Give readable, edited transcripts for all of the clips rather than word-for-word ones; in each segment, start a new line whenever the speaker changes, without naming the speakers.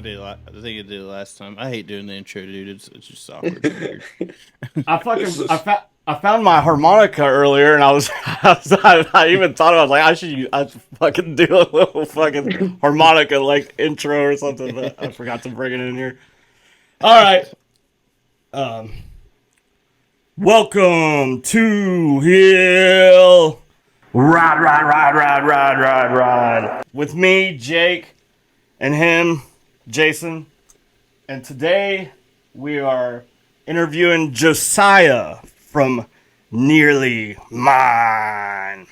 did. I think I did it last time. I hate doing the intro, dude. It's just awkward. And weird.
I found my harmonica earlier, and I even thought about like I fucking do a little fucking harmonica like intro or something, but I forgot to bring it in here. All right, welcome to Hill Ride with me, Jake, and him, Jason, and today we are interviewing Josiah from Nearly Mine.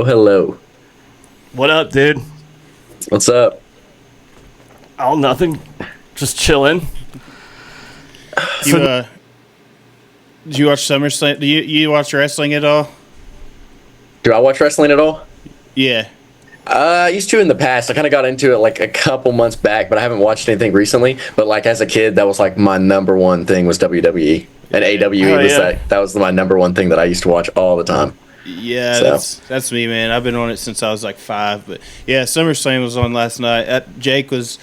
Hello.
What up, dude?
What's up?
Oh, nothing. Just chilling.
Do you watch SummerSlam? Do you watch wrestling at all?
Do I watch wrestling at all?
Yeah.
I used to in the past. I kind of got into it like a couple months back, but I haven't watched anything recently. But like as a kid, that was like my number one thing was WWE. And AWE was that was my number one thing that I used to watch all the time.
Yeah,
So.
that's me, man. I've been on it since I was like 5. But yeah, SummerSlam was on last night. Jake was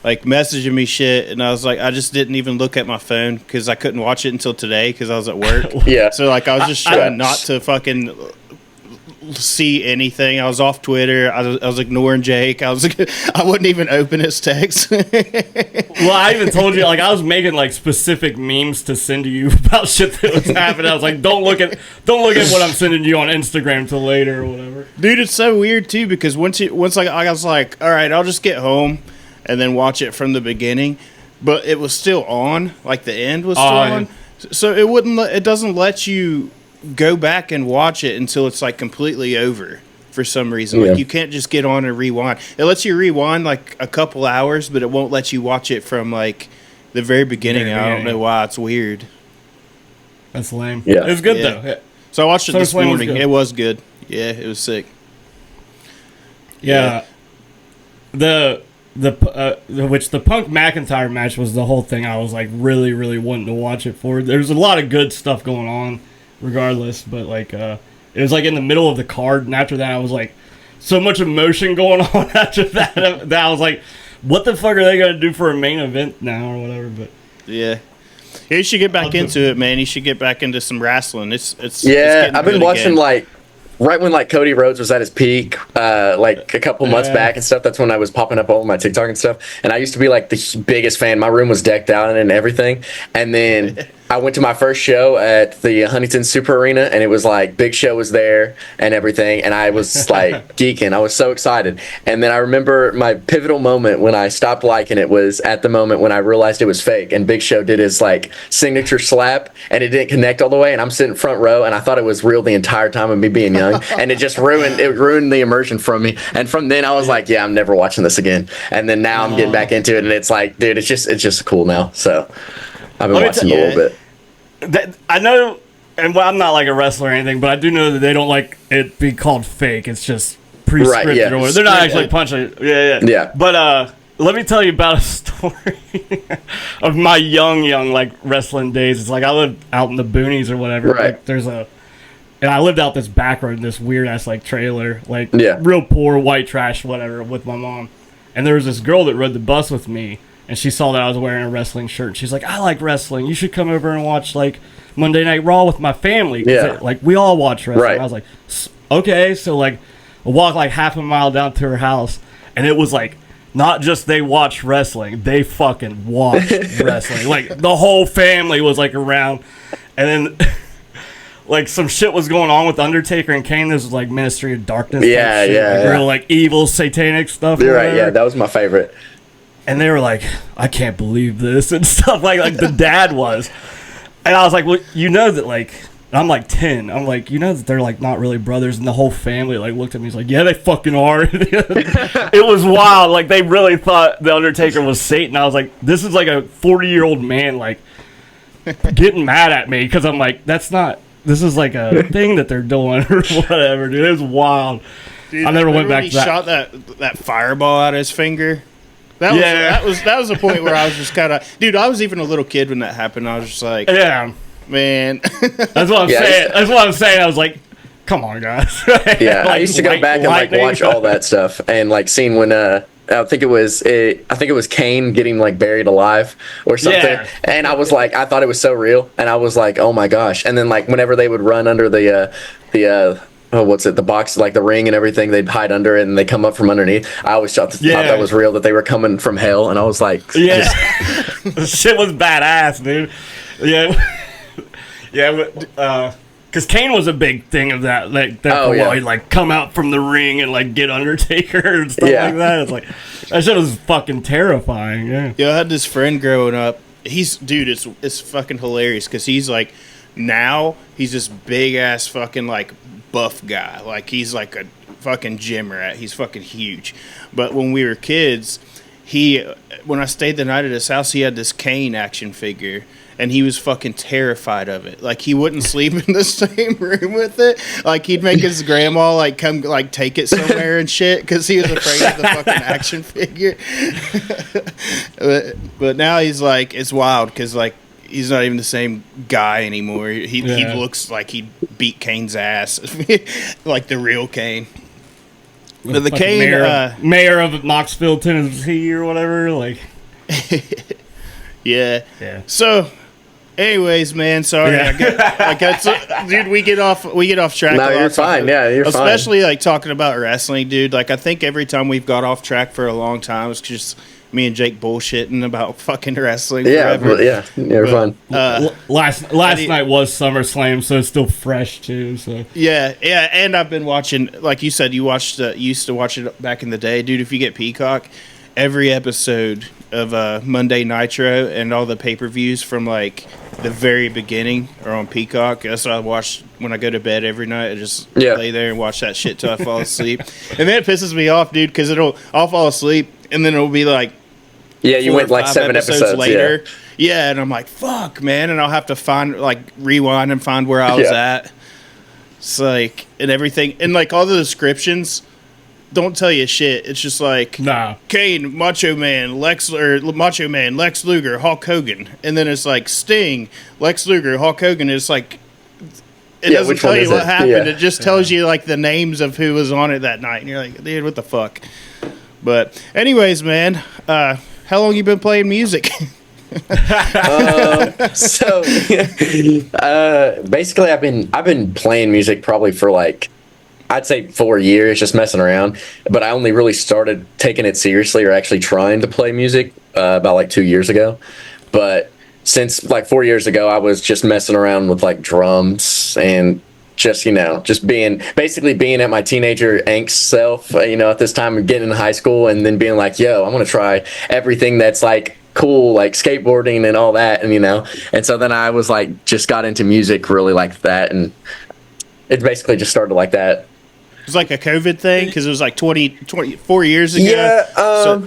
like messaging me shit, and I was like, I just didn't even look at my phone because I couldn't watch it until today because I was at work.
Yeah.
So like I was just trying not to fucking see anything. I was off Twitter. I was ignoring Jake. I wouldn't even open his text.
Well, I even told you, like, I was making like specific memes to send to you about shit that was happening. I was like, don't look at what I'm sending you on Instagram till later or whatever.
Dude, it's so weird too because once I was like, all right, I'll just get home and then watch it from the beginning, but it was still on. Like the end was still on, so it doesn't let you go back and watch it until it's like completely over for some reason.
Yeah.
Like you can't just get on and rewind. It lets you rewind like a couple hours, but it won't let you watch it from like the very beginning. I don't know why. It's weird.
That's lame.
Yeah.
It was good though. Yeah.
So I watched it this
SummerSlam was
morning.
good.
It was good. Yeah, it was sick.
Yeah. The Punk McIntyre match was the whole thing I was like really, really wanting to watch it for. There's a lot of good stuff going on regardless, but like it was like in the middle of the card, and after that I was like so much emotion going on after that I was like, what the fuck are they gonna do for a main event now or whatever? But
yeah. You should get back into it, man. You should get back into some wrestling. It's
I've been watching
again.
like right when like Cody Rhodes was at his peak, like a couple months back and stuff. That's when I was popping up all over my TikTok and stuff. And I used to be like the biggest fan. My room was decked out and everything. And then I went to my first show at the Huntington Super Arena, and it was like Big Show was there and everything, and I was like geeking. I was so excited. And then I remember my pivotal moment when I stopped liking it was at the moment when I realized it was fake, and Big Show did his like signature slap, and it didn't connect all the way, and I'm sitting front row, and I thought it was real the entire time of me being young, and it just ruined the immersion from me. And from then I was like, yeah, I'm never watching this again. And then now I'm getting back into it, and it's like, dude, it's just cool now. So I've been watching a little bit.
I know, and well, I'm not like a wrestler or anything, but I do know that they don't like it be called fake. It's just pre-scripted.
Right, yeah.
Or they're not actually punching. Yeah.
Yeah.
But let me tell you about a story of my young like wrestling days. It's like I lived out in the boonies or whatever.
Right.
Like, and I lived out this back road in this weird ass like trailer, like
Yeah.
real poor white trash, whatever, with my mom. And there was this girl that rode the bus with me, and she saw that I was wearing a wrestling shirt. She's like, "I like wrestling. You should come over and watch like Monday Night Raw with my family."
Yeah.
Like we all watch wrestling.
Right.
I was like, okay. So like, I walked like half a mile down to her house, and it was like, not just they watched wrestling, they fucking watched wrestling. Like the whole family was like around, and then like some shit was going on with Undertaker and Kane. This was like Ministry of Darkness.
Yeah,
type shit,
yeah,
like,
yeah.
real like evil satanic stuff. or
You're right.
whatever.
Yeah, that was my favorite.
And they were like, I can't believe this and stuff. Like the dad was, and I was like, well, you know that like. I'm like 10. I'm like, you know that they're like not really brothers, and the whole family like looked at me. He's like, yeah, they fucking are. It was wild. Like they really thought the Undertaker was Satan. I was like, this is like a 40-year-old man like getting mad at me because I'm like, that's not. This is like a thing that they're doing or whatever, dude. It was wild.
Dude,
I never went back
he
to that.
shot that fireball out of his finger. That
Yeah.
was the point where I was just kind of, dude. I was even a little kid when that happened. I was just like,
Yeah,
man.
that's what I'm
Yeah,
saying. That's what I'm saying. I was like, come on, guys.
Yeah, I
Like,
used to go back and like
lightning.
watch all that stuff and like seeing when I think it was Kane getting like buried alive or something.
Yeah.
And I was like, I thought it was so real, and I was like, oh my gosh. And then like whenever they would run under the box, like the ring and everything, they'd hide under it and they come up from underneath. I always thought that was real, that they were coming from hell, and I was like,
Yeah, the shit was badass, dude. Yeah, yeah, because Kane was a big thing of that. Like that,
Oh, yeah.
he'd like come out from the ring and like get Undertaker and stuff
Yeah.
like that. It's like that shit was fucking terrifying. Yeah,
Yo, I had this friend growing up. It's fucking hilarious because he's like, now he's this big ass fucking like buff guy. Like he's like a fucking gym rat. He's fucking huge. But when we were kids, when I stayed the night at his house, he had this Kane action figure. And he was fucking terrified of it. Like he wouldn't sleep in the same room with it. Like he'd make his grandma like come like take it somewhere and shit because he was afraid of the fucking action figure. but now he's like, it's wild because like he's not even the same guy anymore. He looks like he beat Kane's ass, like the real Kane. But the
Fucking
Kane,
mayor of Knoxville, Tennessee, or whatever. Like,
yeah.
yeah.
So. Anyways, man, sorry.
Yeah.
Dude, we get off track.
No,
a lot
you're fine. Yeah, you're fine.
Especially like talking about wrestling, dude. Like I think every time we've got off track for a long time, it's just me and Jake bullshitting about fucking wrestling.
Yeah,
forever.
you're fine.
Last night was SummerSlam, so it's still fresh too. So
Yeah, and I've been watching. Like you said, you used to watch it back in the day, dude. If you get Peacock, every episode of Monday Nitro and all the pay-per-views from like the very beginning are on Peacock. That's what I watch when I go to bed every night. I just lay there and watch that shit till I fall asleep. And then it pisses me off, dude, because I'll fall asleep and then it'll be like
You went like 7 episodes
later. Yeah, and I'm like, fuck, man, and I'll have to rewind and find where I was at. It's like, and everything, and like all the descriptions don't tell you shit. It's just like,
nah.
Kane, Macho Man, Lex Luger, Hulk Hogan, and then it's like Sting, Lex Luger, Hulk Hogan. It's like it doesn't tell you what happened.
Yeah.
It just tells you like the names of who was on it that night, and you're like, dude, what the fuck? But anyways, man, how long you been playing music?
So basically, I've been playing music probably for like, I'd say 4 years, just messing around. But I only really started taking it seriously or actually trying to play music about like 2 years ago. But since like 4 years ago, I was just messing around with like drums and just being at my teenager angst self, at this time of getting in high school, and then being like, yo, I'm gonna try everything that's like cool, like skateboarding and all that, and so then I was like, just got into music really like that, and it basically just started like that.
It was like a COVID thing because it was like 24 years ago.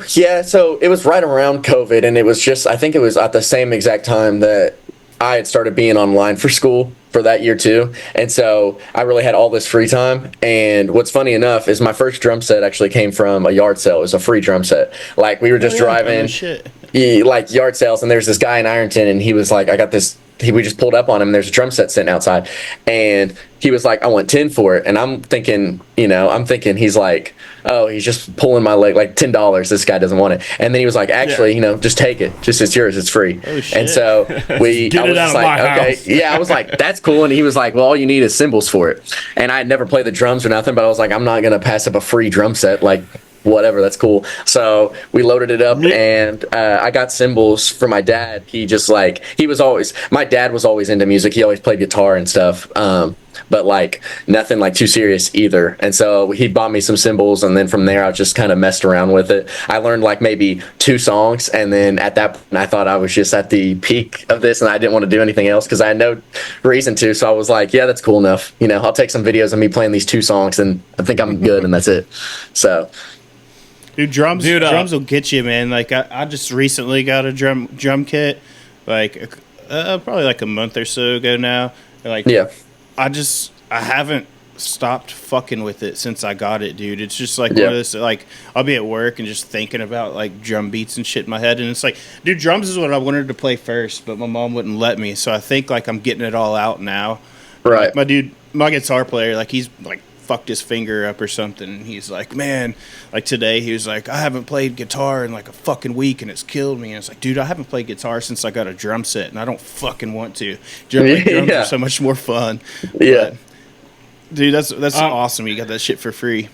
So it was right around COVID, and it was just, I think it was at the same exact time that I had started being online for school. for that year too. And so I really had all this free time. And what's funny enough is my first drum set actually came from a yard sale. It was a free drum set. Like we were just driving, like yard sales, and there's this guy in Ironton, and he was like, I got this. We just pulled up on him, and there's a drum set sitting outside, and he was like, I want 10 for it. And I'm thinking, he's like, oh, he's just pulling my leg, like $10. This guy doesn't want it. And then he was like, actually, just take it. Just, it's yours. It's free.
Oh, shit.
And so I was just like, okay.
House.
Yeah, I was like, that's cool. And he was like, well, all you need is cymbals for it. And I had never played the drums or nothing, but I was like, I'm not going to pass up a free drum set. Like, whatever, that's cool. So we loaded it up, and I got cymbals for my dad. My dad was always into music. He always played guitar and stuff, but like nothing like too serious either. And so he bought me some cymbals, and then from there I just kind of messed around with it. I learned like maybe 2 songs, and then at that point I thought I was just at the peak of this, and I didn't want to do anything else because I had no reason to. So I was like, yeah, that's cool enough. I'll take some videos of me playing these 2 songs, and I think I'm good, and that's it. So.
Dude, drums will get you, man. Like I just recently got a drum kit, like probably like a month or so ago now. Like, yeah, I haven't stopped fucking with it since I got it, dude. It's just like one of those, like I'll be at work and just thinking about like drum beats and shit in my head, and it's like, dude, drums is what I wanted to play first, but my mom wouldn't let me. So I think like I'm getting it all out now.
Right,
like, my guitar player, like he's like fucked his finger up or something, and he's like, man, like today he was like, I haven't played guitar in like a fucking week and it's killed me. And it's like, dude, I haven't played guitar since I got a drum set, and I don't fucking want to. Drums are so much more fun.
Yeah,
but, dude, that's awesome. You got that shit for free.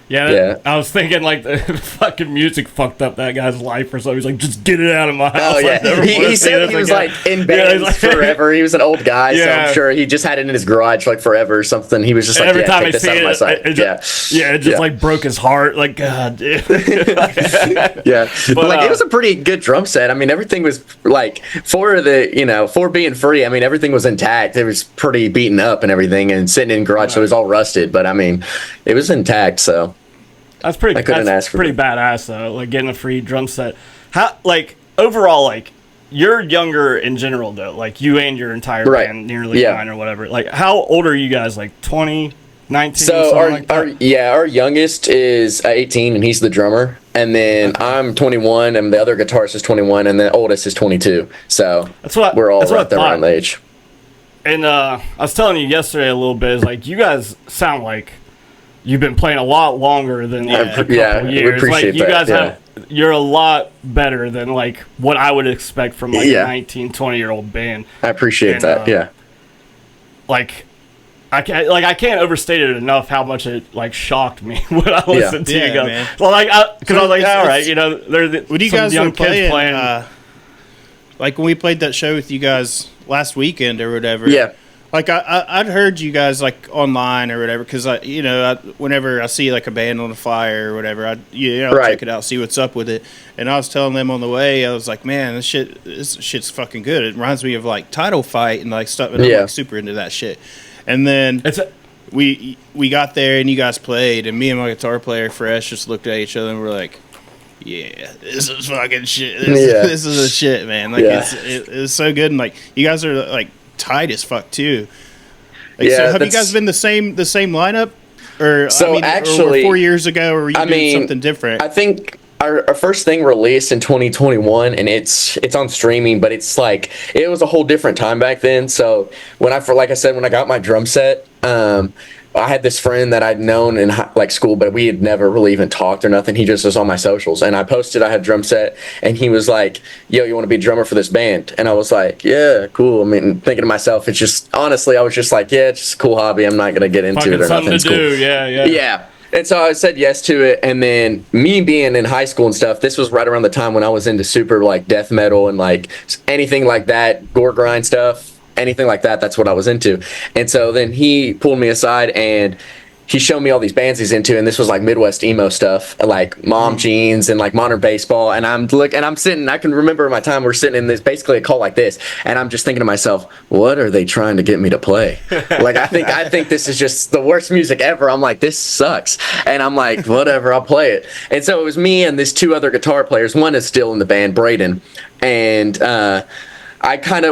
Yeah, I was thinking like the fucking music fucked up that guy's life or something. He's like, just get it out of my house.
Oh yeah, he said he was like in bands forever. He was an old guy, so I'm sure he just had it in his garage like forever or something. He was just like,
every time
take this out of my sight.
It just like broke his heart. Like, God, dude.
Yeah, but like it was a pretty good drum set. I mean, everything was like for being free. I mean, everything was intact. It was pretty beaten up and everything, and sitting in garage, so it was all rusted. But I mean, it was intact. So.
That's pretty badass though. Like getting a free drum set. How like overall, like you're younger in general though. Like you and your entire band, nearly 9 or whatever. Like how old are you guys? Like 20, 19?
So our youngest is 18, and he's the drummer. And then I'm 21, and the other guitarist is 21, and the oldest is 22. So we're all right there around the age.
And I was telling you yesterday a little bit. Is like you guys sound like. You've been playing a lot longer than a couple years.
We appreciate
like you guys you're a lot better than like what I would expect from like a 19, 20-year-old band.
I appreciate that. Yeah.
Like I can't overstate it enough how much it like shocked me when I listened to you guys. Man. Well, like because I was like, all right, there's
when you guys young kids playing. Like when we played that show with you guys last weekend or whatever.
Yeah.
Like I'd heard you guys like online or whatever, because whenever I see like a band on the flyer or whatever, I check it out, see what's up with it. And I was telling them on the way, I was like, man, this shit's fucking good. It reminds me of like Title Fight and like stuff. And I'm like super into that shit. And then we got there and you guys played, and me and my guitar player Fresh just looked at each other and we're like, yeah, this is fucking shit. This is a shit, man. Like it's so good, and like you guys are like tight as fuck too. Like, so have you guys been the same lineup, or actually, or 4 years ago, or were you doing something different?
I think our first thing released in 2021, and it's on streaming, but it's like it was a whole different time back then. So when I got my drum set, I had this friend that I'd known in like school, but we had never really even talked or nothing. He just was on my socials, and I posted I had a drum set, and he was like, yo, you want to be a drummer for this band? And I was like, yeah, cool. I mean, thinking to myself, it's just, honestly, I was just like, yeah, it's just a cool hobby. I'm not going to get into it or nothing. It's cool. Yeah. And so I said yes to it, and then me being in high school and stuff, this was right around the time when I was into super like death metal and like anything like that, gore grind stuff. Anything like that, that's what I was into. And so then he pulled me aside and he showed me all these bands he's into, and this was like Midwest emo stuff, like Mom Jeans and like Modern Baseball. And I'm sitting, I can remember my time we're sitting in this, basically a call like this, and I'm just thinking to myself, what are they trying to get me to play? Like I think this is just the worst music ever. I'm like, this sucks. And I'm like, whatever, I'll play it. And so it was me and these 2 other guitar players. One is still in the band, Braden, and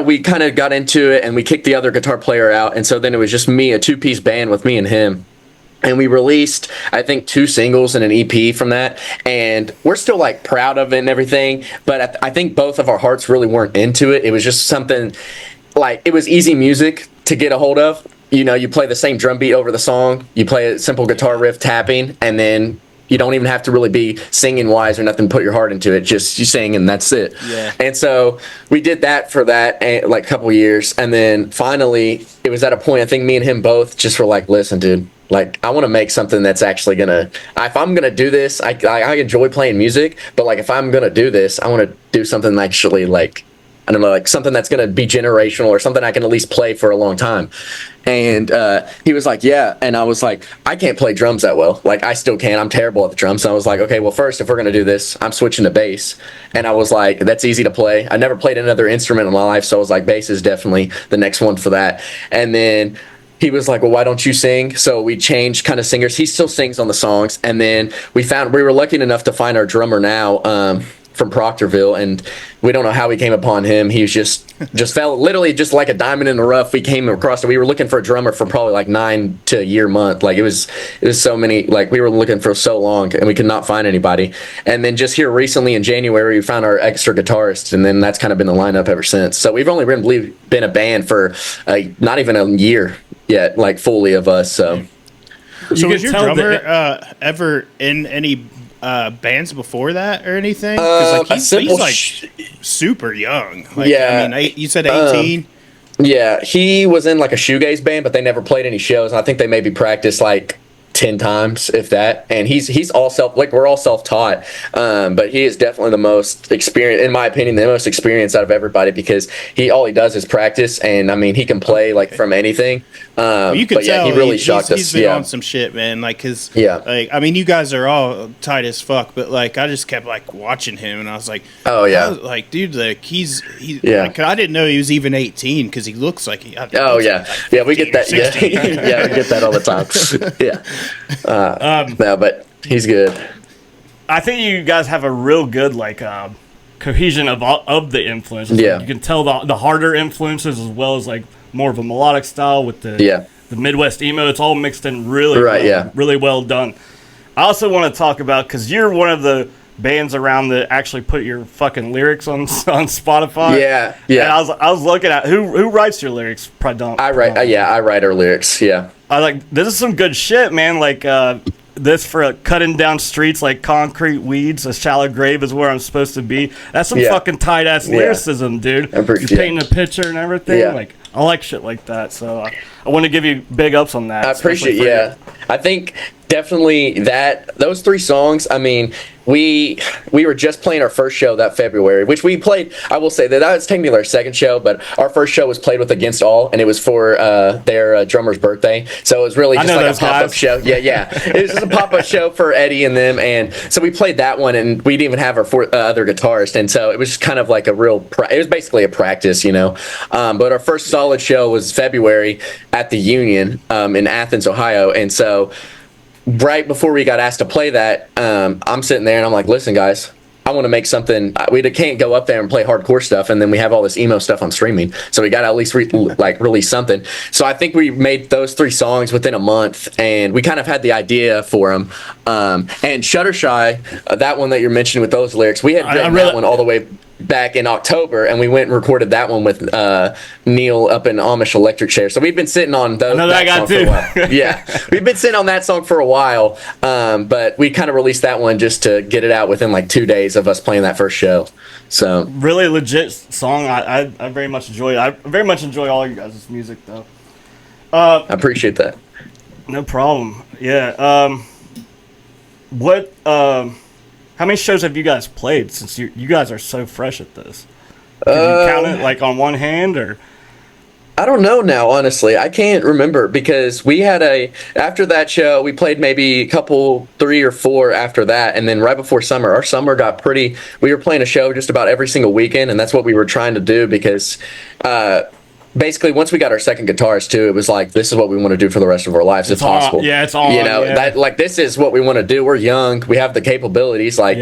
we kind of got into it, and we kicked the other guitar player out, and so then it was just me, a 2-piece band with me and him. And we released, I think, 2 singles and an EP from that. And we're still, like, proud of it and everything. But I think both of our hearts really weren't into it. It was just something, like, it was easy music to get a hold of. You know, you play the same drum beat over the song. You play a simple guitar riff tapping. And then you don't even have to really be singing-wise or nothing, put your heart into it. Just you sing, and that's it.
Yeah.
And so we did that for that, like, a couple years. And then finally, it was at a point, I think me and him both just were like, listen, dude. Like, I want to make something that's actually gonna. If I'm gonna do this, I enjoy playing music, but like if I'm gonna do this, I want to do something actually, like, I don't know, like something that's gonna be generational or something I can at least play for a long time. And he was like, yeah. And I was like, I can't play drums that well. Like, I still can. I'm terrible at the drums. So I was like, okay, well, first, if we're gonna do this, I'm switching to bass. And I was like, that's easy to play. I never played another instrument in my life, so I was like, bass is definitely the next one for that. And then he was like, well, why don't you sing? So we changed kind of singers. He still sings on the songs. And then we were lucky enough to find our drummer now from Proctorville. And we don't know how we came upon him. He was just fell literally just like a diamond in the rough. We came across it. We were looking for a drummer for probably like 9 to a year month. Like it was so many, like we were looking for so long and we could not find anybody. And then just here recently in January, we found our extra guitarist. And then that's kind of been the lineup ever since. So we've only really been a band for not even a year yet, like fully of us. So
was your drummer ever in any bands before that or anything? Because like he's like super young. Like,
yeah,
I mean, you said 18.
Yeah, he was in like a shoegaze band, but they never played any shows. And I think they maybe practiced like 10 times, if that. And he's all we're all self-taught, but he is definitely the most experienced, in my opinion, the most experienced out of everybody, because all he does is practice, and I mean he can play like from anything.
You can tell
he really shocked us.
He's been on some shit, man. Like like, I mean, you guys are all tight as fuck, but like I just kept like watching him, and I was like,
oh yeah,
like dude, like he's like, I didn't know he was even 18 because he looks like he.
Oh yeah, like yeah, we get that. Yeah, yeah, we get that all the time. Yeah. No, but he's good.
I think you guys have a real good like cohesion of the influences.
Yeah,
like, you can tell the harder influences as well as like more of a melodic style with the Midwest emo. It's all mixed in really really well done. I also want to talk about, because you're one of the bands around that actually put your fucking lyrics on Spotify.
Yeah.
And I was looking at who writes your lyrics.
I write. I write our lyrics. Yeah.
I like, this is some good shit, man. Like this for cutting down streets like concrete weeds. A shallow grave is where I'm supposed to be. That's some fucking tight ass lyricism, dude. You're painting a picture and everything. Yeah. Like, I like shit like that. So I want to give you big ups on that.
I appreciate. Yeah. I think definitely those 3 songs. I mean, we were just playing our first show that February, which we played. I will say that was technically our second show, but our first show was played with Against All, and it was for their drummer's birthday. So it was really just like a pop-up show. Yeah. It was just a pop-up show for Eddie and them, and so we played that one, and we didn't even have our other guitarist, and so it was just kind of like it was basically a practice, you know. But our first solid show was February at the Union in Athens, Ohio, and so right before we got asked to play that, I'm sitting there and I'm like, listen, guys, I want to make something. We can't go up there and play hardcore stuff, and then we have all this emo stuff on streaming. So we got to at least release something. So I think we made those 3 songs within a month, and we kind of had the idea for them. And Shuttershy, that one that you're mentioning with those lyrics, we had written that one all the way back in October, and we went and recorded that one with Neil up in Amish Electric Chair. So we've been sitting on those.
That song for a while.
Yeah, we've been sitting on that song for a while, but we kind of released that one just to get it out within like 2 days of us playing that first show. So
really legit song. I very much enjoy it. I very much enjoy all you guys' music though.
I appreciate that.
No problem. Yeah. How many shows have you guys played since you guys are so fresh at this? Can you count it like on one hand, or?
I don't know now, honestly. I can't remember, because we had after that show, we played maybe a couple, 3 or 4 after that. And then right before summer, our summer got we were playing a show just about every single weekend. And that's what we were trying to do, because, basically, once we got our second guitarist too, it was like, this is what we want to do for the rest of our lives, if possible.
Yeah, it's all.
You know, that like this is what we want to do. We're young, we have the capabilities. Like,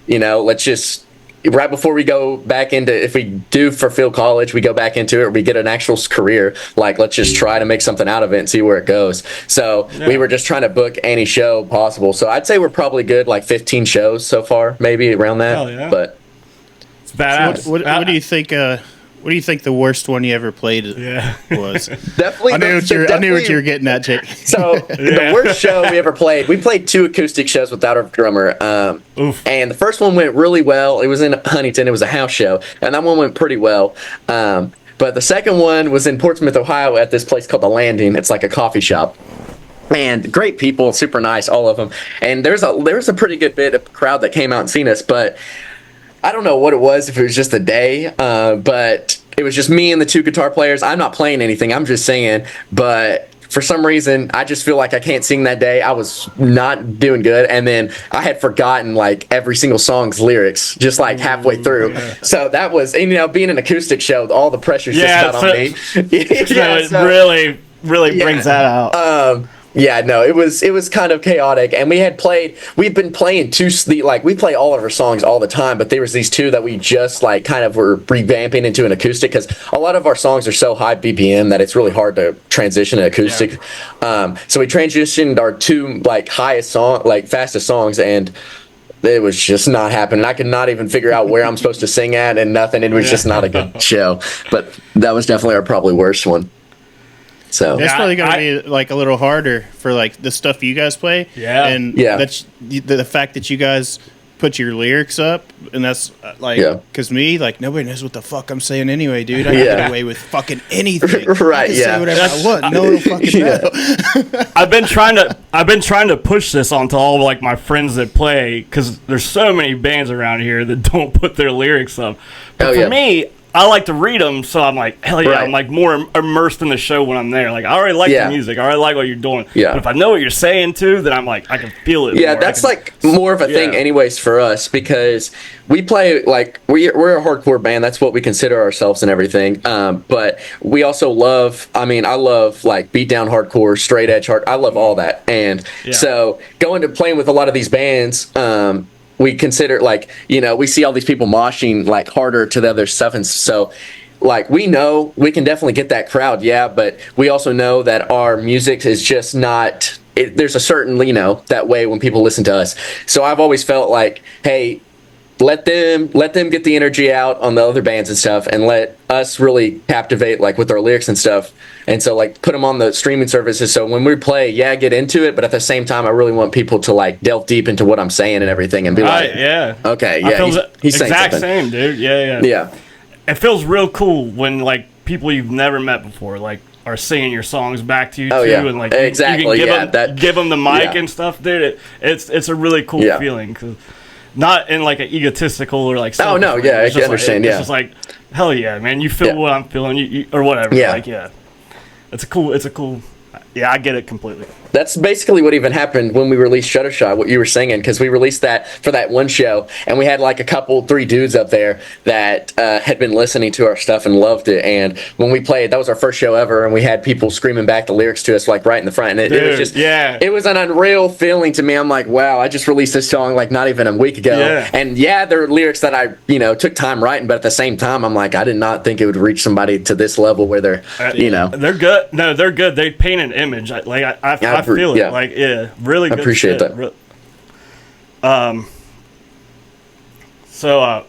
you know, let's just right before we go back into, if we do fulfill college, we go back into it, or we get an actual career, like let's just try to make something out of it and see where it goes. So we were just trying to book any show possible. So I'd say we're probably good, like 15 shows so far, maybe around that.
Hell yeah.
But
It's badass.
What do you think? What do you think the worst one you ever played was?
Definitely.
I knew what you were getting at, Jake.
So the worst show we ever played, we played 2 acoustic shows without our drummer. And the first one went really well. It was in Huntington. It was a house show, and that one went pretty well. But the second one was in Portsmouth, Ohio, at this place called The Landing. It's like a coffee shop. And great people, super nice, all of them. And there was a pretty good bit of crowd that came out and seen us, but I don't know what it was, if it was just a day, but it was just me and the 2 guitar players. I'm not playing anything, I'm just singing, but for some reason, I just feel like I can't sing that day. I was not doing good, and then I had forgotten like every single song's lyrics, just like halfway through. So that was, and, being an acoustic show, all the pressure's just not on me.
It really brings that out.
Yeah, no, it was kind of chaotic, and we've been playing we play all of our songs all the time, but there was these 2 that we just like kind of were revamping into an acoustic, because a lot of our songs are so high BPM that it's really hard to transition to acoustic. So we transitioned our 2 like fastest songs, and it was just not happening. I could not even figure out where I'm supposed to sing at and nothing. It was just not a good show, but that was definitely our probably worst one. So
that's probably going to be like a little harder for like the stuff you guys play.
Yeah.
And that's the fact that you guys put your lyrics up, and that's like, because me, like, nobody knows what the fuck I'm saying anyway, dude. I can get away with fucking anything.
Right,
I can say whatever I want. No one will fucking know.
I've been trying to push this onto all like my friends that play, because there's so many bands around here that don't put their lyrics up. But for me, I like to read them, so I'm like, hell yeah, I'm like more immersed in the show when I'm there. Like, I already like the music, I already like what you're doing. But if I know what you're saying too, then I'm like, I can feel it.
Yeah, that's like more of a thing anyways for us, because we play, like, we're a hardcore band. That's what we consider ourselves and everything. But we also love, I love like beatdown hardcore, straight edge hard. I love all that. And so going to playing with a lot of these bands, we consider, like, we see all these people moshing like harder to the other stuff, and so like we know we can definitely get that crowd, but we also know that our music is just not. There's a certain that way when people listen to us. So I've always felt like, hey, let them get the energy out on the other bands and stuff, and let us really captivate like with our lyrics and stuff. And so like put them on the streaming services, so when we play, get into it, but at the same time I really want people to like delve deep into what I'm saying and everything, and be like, okay, he's saying
exact
something.
Same, dude. Yeah. It feels real cool when like people you've never met before like are singing your songs back to you too, and like
exactly,
you can give them the mic and stuff, dude. It's a really cool feeling, 'cause not in like an egotistical or like.
Oh no, I can understand.
It's just like, hell yeah, man, you feel what I'm feeling, you or whatever. Like, it's a cool. Yeah, I get it completely.
That's basically what even happened when we released Shuttershot, what you were singing, because we released that for that one show, and we had like 3 dudes up there that had been listening to our stuff and loved it. And when we played, that was our first show ever, and we had people screaming back the lyrics to us like right in the front. And it was just, it was an unreal feeling to me. I'm like, wow, I just released this song like not even a week ago. And there are lyrics that I took time writing, but at the same time, I'm like, I did not think it would reach somebody to this level where they're
they're good. No, they're good. They paint an image. I feel it. Like, really good.
I appreciate
shit.
that.
So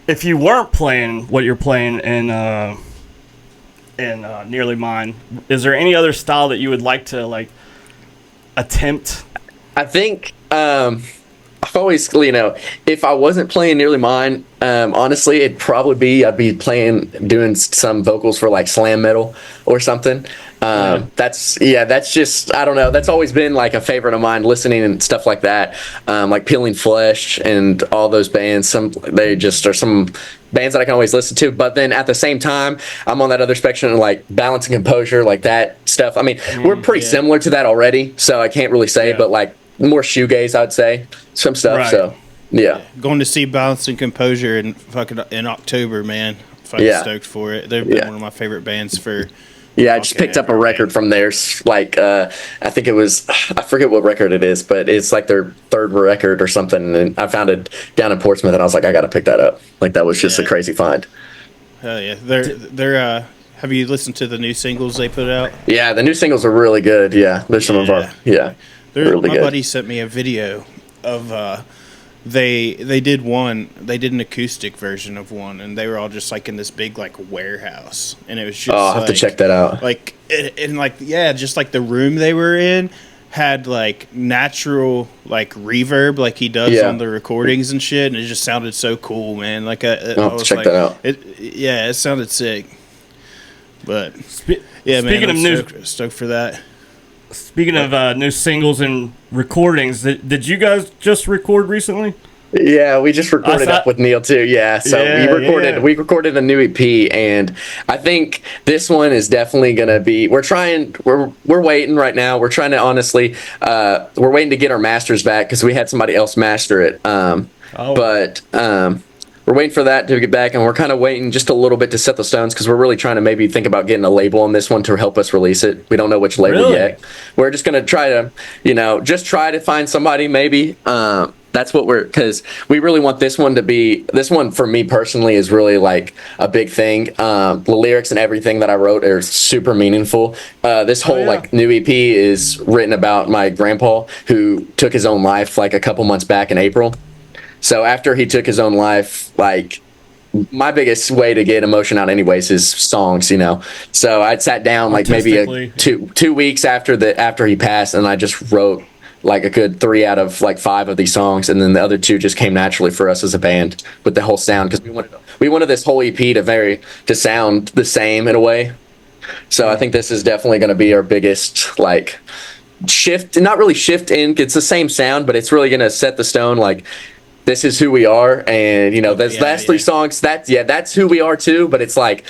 if you weren't playing what you're playing in Nearly Mine, is there any other style that you would like to like attempt?
I think I've always, if I wasn't playing Nearly Mine, honestly, it'd probably be I'd be doing some vocals for like slam metal or something. That's just, I don't know. That's always been like a favorite of mine, listening and stuff like that. Like Peeling Flesh and all those bands. They just are some bands that I can always listen to. But then at the same time, I'm on that other spectrum of like Balance and Composure, like that stuff. I mean, we're pretty similar to that already, so I can't really say, but like more shoegaze, I'd say, some stuff.
Right.
So
going to see Balance and Composure in October, man. Fucking stoked for it. They've been one of my favorite bands for
Yeah, I just picked up a record from theirs. Like, I think it was, I forget what record it is, but it's like their third record or something. And I found it down in Portsmouth, and I was like, I got to pick that up. Like, that was just a crazy find.
Hell yeah. They're have you listened to the new singles they put out?
Yeah, the new singles are really good. Yeah, there's some of our, they're really
my
good.
buddy sent me a video of they did an acoustic version of one, and they were all just like in this big like warehouse, and it was just
I'll have to check that out.
Like just like the room they were in had like natural like reverb like he does on the recordings and shit, and it just sounded so cool, man. Like I was
check that out.
It sounded sick. But
speaking of
stoked for that.
Speaking of new singles and recordings, did you guys just record recently?
Yeah, we just recorded up with Neil too. Yeah, so we recorded a new EP, and I think this one is definitely gonna be. We're waiting right now. We're trying to honestly, we're waiting to get our masters back because we had somebody else master it. But we're waiting for that to get back, and we're kind of waiting just a little bit to set the stones because we're really trying to maybe think about getting a label on this one to help us release it. We don't know which label yet. We're just going to try to, just try to find somebody maybe. That's what because we really want this one to be, this one for me personally is really like a big thing. The lyrics and everything that I wrote are super meaningful. This whole like new EP is written about my grandpa who took his own life like a couple months back in April. So after he took his own life, like my biggest way to get emotion out anyways is songs, So I sat down like maybe two weeks after he passed, and I just wrote like a good 3 out of like 5 of these songs, and then the other 2 just came naturally for us as a band with the whole sound because we wanted this whole EP to sound the same in a way. So I think this is definitely going to be our biggest like shift, not really shift in. It's the same sound, but it's really going to set the stone like. This is who we are, and those last 3 songs. That's who we are too. But it's like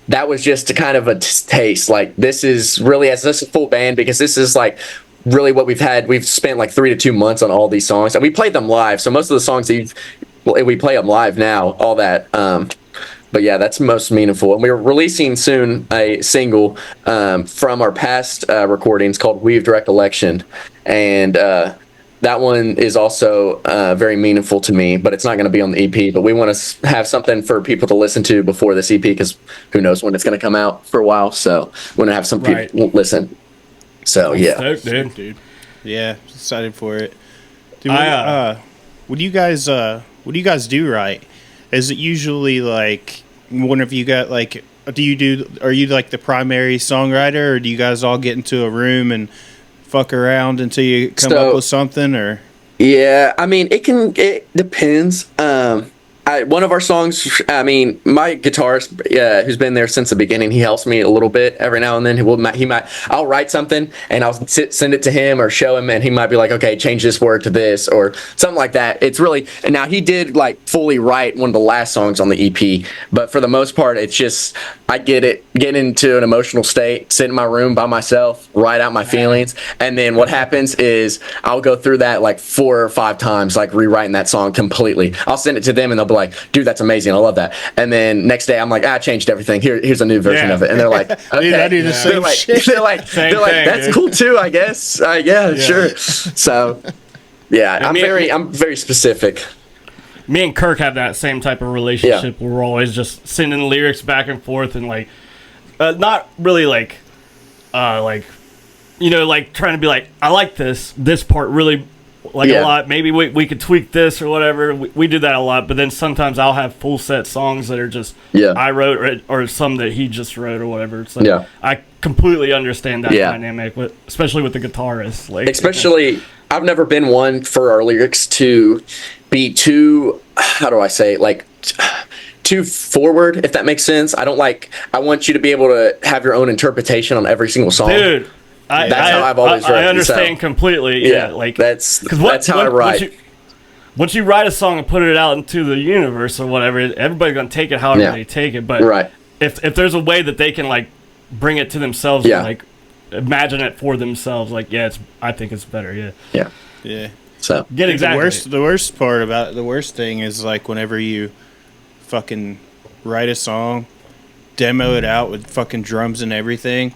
that was just a kind of a taste. Like this is really as this a full band because this is like really what we've had. We've spent like 3 to 2 months on all these songs, and we played them live. So most of the songs we play them live now. All that. But yeah, that's most meaningful. And we're releasing soon a single from our past recordings called "Weaved Recollection," and. That one is also very meaningful to me, but it's not going to be on the EP. But we want to have something for people to listen to before this EP because who knows when it's going to come out for a while. So we want to have some people listen. So
Stoked, dude.
Yeah, excited for it. Dude, what do you guys do right? Is it usually like one of you got like? Are you like the primary songwriter, or do you guys all get into a room and fuck around until you come up with something? Or
I mean it depends. One of our songs, I mean, my guitarist, who's been there since the beginning, he helps me a little bit every now and then. I'll write something and I'll send it to him or show him, and he might be like, okay, change this word to this or something like that. It's really, and now he did like fully write one of the last songs on the EP, but for the most part, it's just, I get into an emotional state, sit in my room by myself, write out my feelings, and then what happens is I'll go through that like 4 or 5 times, like rewriting that song completely. I'll send it to them and they'll be like, dude, that's amazing, I love that. And then next day I'm like, I changed everything, here's a new version of it. And they're like, okay.
Dude, I do the same shit.
They're like that's dude. Cool too, I guess. Sure. So I'm very specific.
Me and Kirk have that same type of relationship where we're always just sending lyrics back and forth and like not really like like trying to be like, I like this part really like a lot. Maybe we could tweak this or whatever. We do that a lot, but then sometimes I'll have full set songs that are just I wrote or some that he just wrote or whatever. So I completely understand that dynamic, especially with the guitarist. Like, especially,
I've never been one for our lyrics to be too, how do I say, like, too forward, if that makes sense. I want you to be able to have your own interpretation on every single song.
Dude,
that's how I've always written.
I understand completely. Yeah, like
that's how I write.
Once you write a song and put it out into the universe or whatever, everybody's gonna take it however they take it. But if there's a way that they can like bring it to themselves, and, like imagine it for themselves, like I think it's better.
Yeah.
So
the worst part about the worst thing is like whenever you fucking write a song demo it out with fucking drums and everything,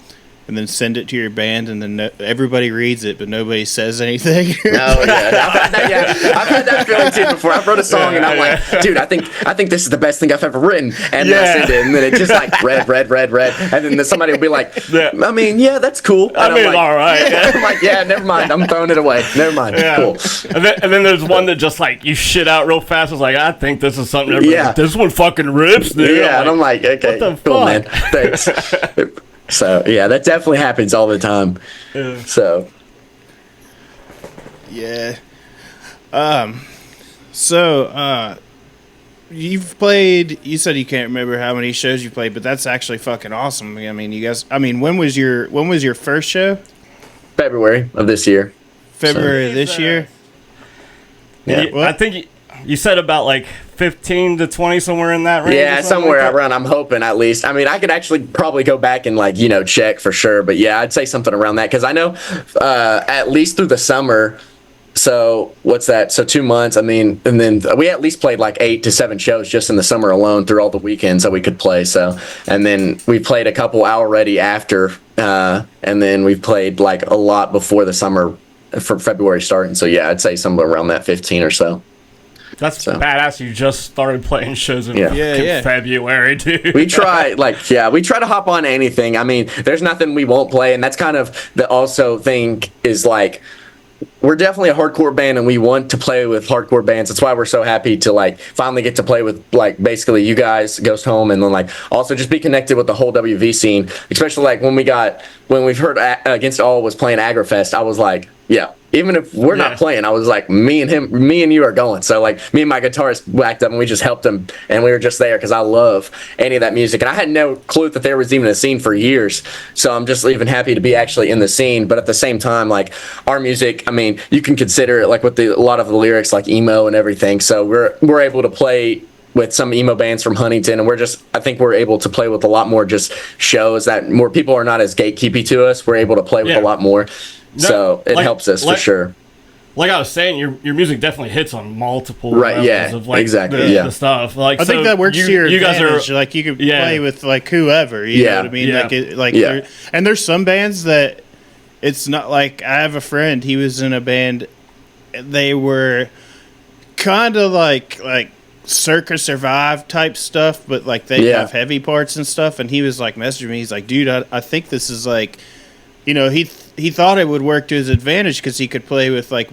and then send it to your band, and then everybody reads it, but nobody says anything.
Oh yeah, I've had that feeling too before. I wrote a song and I'm like, dude, I think this is the best thing I've ever written, and then I send it, and then it just like red, and then somebody will be like, I mean, yeah, that's cool. And
I mean,
like,
all right.
Yeah. I'm like, yeah, never mind. I'm throwing it away. Never mind.
Yeah.
Cool.
And then there's one that just like you shit out real fast. It's like, I think this is something. Like, this one fucking rips, dude.
Yeah, and I'm like, okay,
what the
cool,
fuck?
man. Thanks. So yeah, that definitely happens all the time.
Yeah.
So
yeah. So you've played. You said you can't remember how many shows you played, but that's actually fucking awesome. I mean, you guys. I mean, when was your first show?
February of this year.
February of this year.
Yeah,
I think you said about like 15 to 20, somewhere in that range.
Yeah, somewhere
like
around. I'm hoping at least. I mean, I could actually probably go back and like check for sure, but yeah, I'd say something around that because I know at least through the summer. So what's that? So 2 months. I mean, and then we at least played like 8 to 7 shows just in the summer alone through all the weekends that we could play. So, and then we played a couple already after, and then we played like a lot before the summer for February starting. So yeah, I'd say somewhere around that 15 or so.
That's badass. You just started playing shows in February, dude.
We try to hop on anything. I mean, there's nothing we won't play, and that's kind of the also thing is like we're definitely a hardcore band and we want to play with hardcore bands. That's why we're so happy to like finally get to play with like basically you guys, Ghost Home, and then like also just be connected with the whole WV scene, especially like when we've heard Against All was playing Agrifest. I was like, yeah, even if we're not playing, I was like, me and you are going. So like me and my guitarist whacked up and we just helped him, and we were just there because I love any of that music, and I had no clue that there was even a scene for years. So I'm just even happy to be actually in the scene. But at the same time, like our music, I mean, you can consider it like with a lot of the lyrics like emo and everything. So we're able to play with some emo bands from Huntington, and I think we're able to play with a lot more just shows that more people are not as gatekeepy to us. We're able to play with a lot more. So it helps us for sure.
Like I was saying, your music definitely hits on multiple
levels
of like
exactly
the stuff. Like
I think that works to your advantage.
Guys are
like you could play with like whoever. You know what I mean? And there's some bands that it's not like I have a friend. He was in a band. They were kind of like Circa Survive type stuff, but like they have heavy parts and stuff. And he was like messaging me. He's like, dude, I think this is like, he thought it would work to his advantage because he could play with like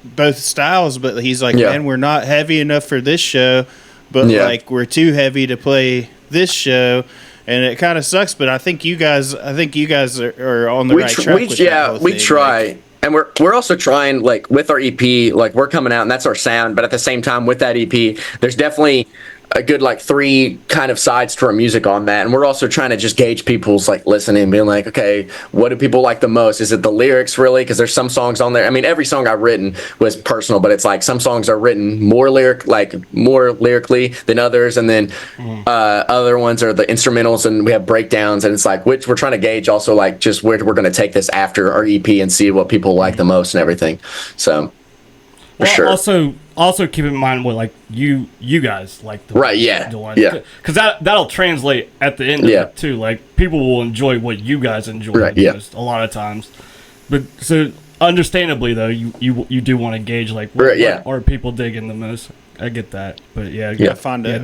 both styles, but he's like, man, we're not heavy enough for this show, but like we're too heavy to play this show, and it kind of sucks. But I think you guys are on the right track.
We try. And we're also trying, like, with our EP, like, we're coming out, and that's our sound. But at the same time, with that EP, there's definitely a good, like, 3 kind of sides to our music on that. And we're also trying to just gauge people's, like, listening, being like, okay, what do people like the most? Is it the lyrics, really? Because there's some songs on there. I mean, every song I've written was personal, but it's like some songs are written more lyrically than others. And then other ones are the instrumentals, and we have breakdowns. And it's like, which we're trying to gauge also, like, just where we're going to take this after our EP and see what people like the most and everything. So, for sure.
Also keep in mind what like you guys like the one. Because that'll translate at the end of it too. Like people will enjoy what you guys enjoy the most a lot of times. But so understandably though, you do want to gauge like what are people digging the most. I get that, but you have to find that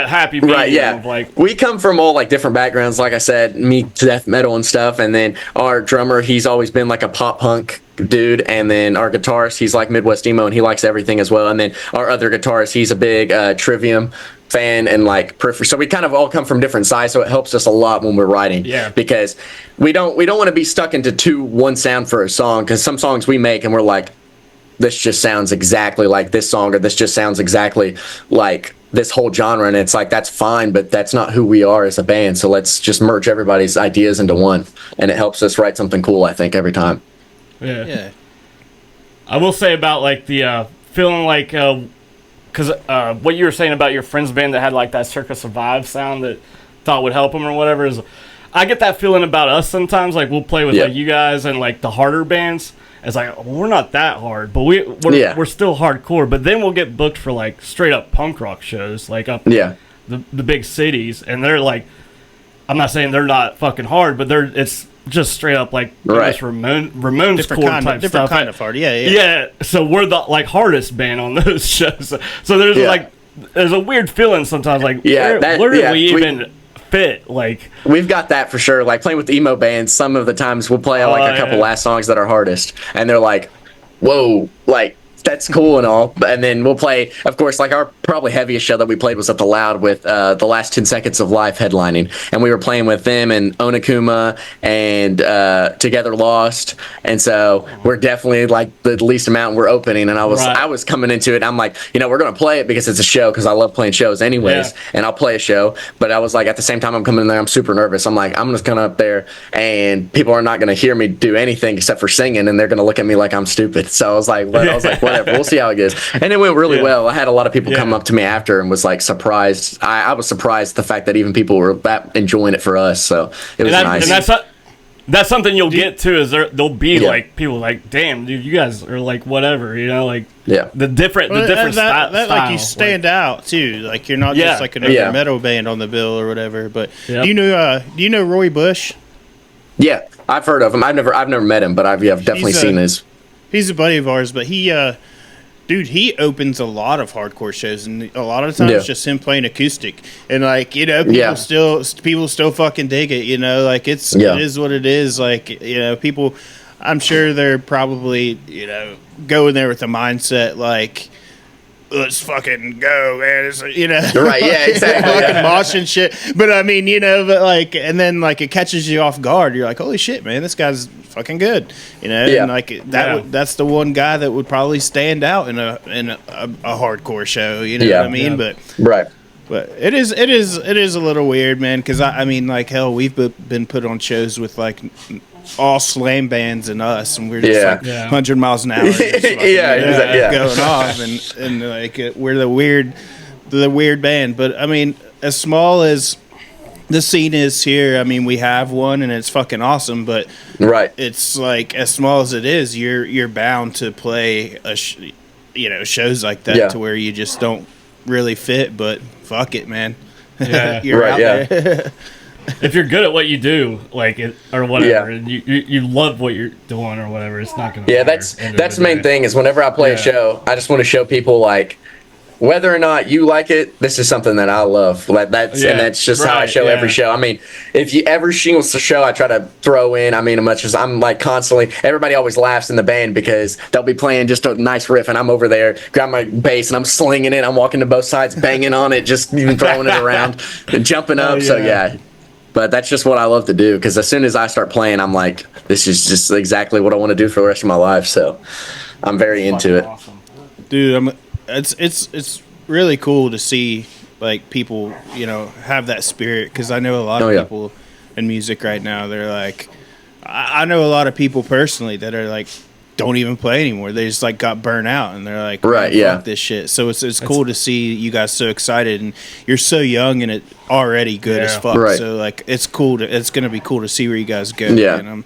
happy medium.
Right,
of like
we come from all like different backgrounds. Like I said, me death metal and stuff, and then our drummer, he's always been like a pop punk dude, and then our guitarist, he's like Midwest emo, and he likes everything as well. And then our other guitarist, he's a big Trivium fan and like periphery. So we kind of all come from different sides, so it helps us a lot when we're writing.
Yeah,
because we don't want to be stuck into one sound for a song, because some songs we make and we're like, this just sounds exactly like this song, or this just sounds exactly like this whole genre, and it's like, that's fine, but that's not who we are as a band. So let's just merge everybody's ideas into one, and it helps us write something cool, I think, every time.
Yeah. I will say about like the feeling like because what you were saying about your friend's band that had like that Circa Survive sound that thought would help them or whatever, is I get that feeling about us sometimes. Like we'll play with like you guys and like the harder bands. It's like, well, we're not that hard, but we're still hardcore. But then we'll get booked for like straight up punk rock shows, like up the big cities, and they're like, I'm not saying they're not fucking hard, but it's just straight up like Ramones
different
core
kind
type
of, different
stuff.
kind of hard. Yeah.
Yeah, so we're the like hardest band on those shows. So there's there's a weird feeling sometimes, like where do we even fit? Like,
we've got that for sure. Like playing with emo bands, some of the times we'll play like a couple last songs that are hardest, and they're like, whoa, like that's cool and all, and then we'll play, of course, like our probably heaviest show that we played was at the Loud with the Last 10 Seconds of Life headlining, and we were playing with them and Onakuma and Together Lost, and so we're definitely like the least amount we're opening, and I was coming into it, I'm like, we're gonna play it because it's a show, because I love playing shows anyways, and I'll play a show, but I was like, at the same time I'm coming in there, I'm super nervous. I'm like, I'm just gonna up there and people are not gonna hear me do anything except for singing, and they're gonna look at me like I'm stupid. So I was like, whatever, we'll see how it goes. And it went really well. I had a lot of people come up to me after and was like surprised. I was surprised the fact that even people were that enjoying it for us. So it was nice.
And that's something you'll get to, is there'll be like people like, damn, dude, you guys are like whatever, the different style.
That like you stand out too. Like you're not just like another metal band on the bill or whatever. But do you know Roy Bush?
Yeah, I've heard of him. I've never met him, but I've definitely seen his. He's
a buddy of ours, but he opens a lot of hardcore shows, and a lot of times just him playing acoustic, and like people still fucking dig it. Like it is what it is. Like people, I'm sure they're probably going there with the mindset like, let's fucking go, man. It's,
right? Yeah, exactly.
Fucking mosh and shit. But I mean, but like, and then like it catches you off guard. You're like, holy shit, man, this guy's fucking good. And like that's the one guy that would probably stand out in a hardcore show. What I mean? But But it is a little weird, man. Because I mean, like hell, we've been put on shows with like all slam bands and us, and we're just 100 miles an hour, just fucking, going off, and like we're the weird band. But I mean, as small as the scene is here, I mean, we have one, and it's fucking awesome. But it's like, as small as it is, you're bound to play shows like that to where you just don't really fit. But fuck it, man. You're out there.
If you're good at what you do, like it or whatever, and you love what you're doing or whatever, it's not gonna.
Yeah, that's the main thing. Is whenever I play a show, I just want to show people like, whether or not you like it, this is something that I love. Like that's just how I show every show. I mean, if you every single show I try to throw in, I mean, as much as I'm like constantly, everybody always laughs in the band because they'll be playing just a nice riff, and I'm over there, grab my bass, and I'm slinging it. I'm walking to both sides, banging on it, just even throwing it around and jumping up. So yeah. But that's just what I love to do, because as soon as I start playing, I'm like, this is just exactly what I want to do for the rest of my life. So I'm very into it.
Awesome.
Dude, it's really cool to see like people, have that spirit, because I know a lot of people in music right now, they're like, I know a lot of people personally that are like, don't even play anymore. They just like got burnt out, and they're like, fuck this shit. So it's cool to see you guys so excited, and you're so young and it already good as fuck. Right. So like it's gonna be cool to see where you guys go.
Yeah.
And I'm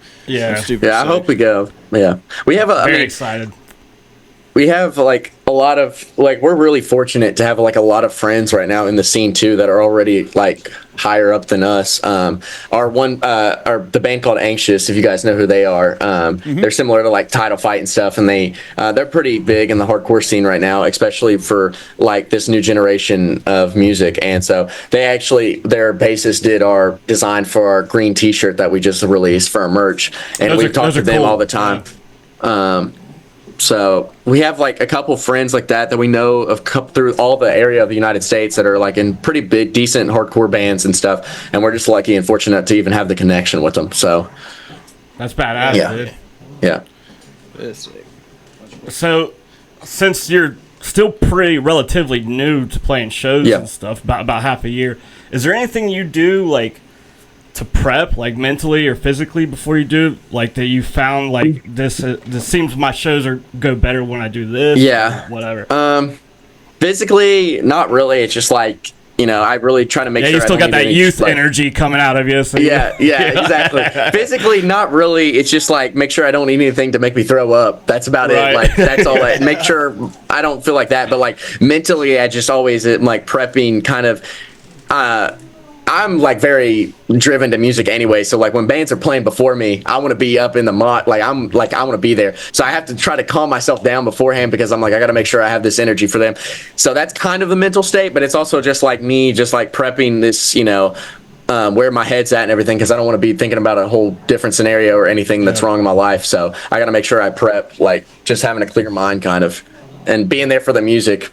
super I hope we go. Yeah. We have
very excited.
We have like a lot of we're really fortunate to have like a lot of friends right now in the scene too that are already like higher up than us. The band called Anxious, if you guys know who they are, they're similar to like Title Fight and stuff, and they're pretty big in the hardcore scene right now, especially for like this new generation of music. And so their bassist did our design for our green T-shirt that we just released for our merch, and we've talked to them all the time. So we have like a couple friends like that we know of through all the area of the United States that are like in pretty big, decent hardcore bands and stuff, and we're just lucky and fortunate to even have the connection with them. So
that's badass, dude.
Yeah.
So since you're still pretty relatively new to playing shows and stuff, about half a year, is there anything you do like to prep, like mentally or physically, before you do, like that you found like this seems my shows go better when I do this, whatever?
Physically, not really. It's just like, I really try to make sure
you still got that youth energy coming out of you. So
exactly. Physically, not really. It's just like, make sure I don't eat anything to make me throw up. That's about it. Like, that's all. Make sure I don't feel like that. But like mentally, I just always am like prepping kind of I'm like very driven to music anyway, so like when bands are playing before me, I want to be up in the mod. Like I want to be there, so I have to try to calm myself down beforehand because I'm like I got to make sure I have this energy for them. So that's kind of the mental state, but it's also just like me, just like prepping this, where my head's at and everything, because I don't want to be thinking about a whole different scenario or anything that's wrong in my life. So I got to make sure I prep, like just having a clear mind, kind of, and being there for the music.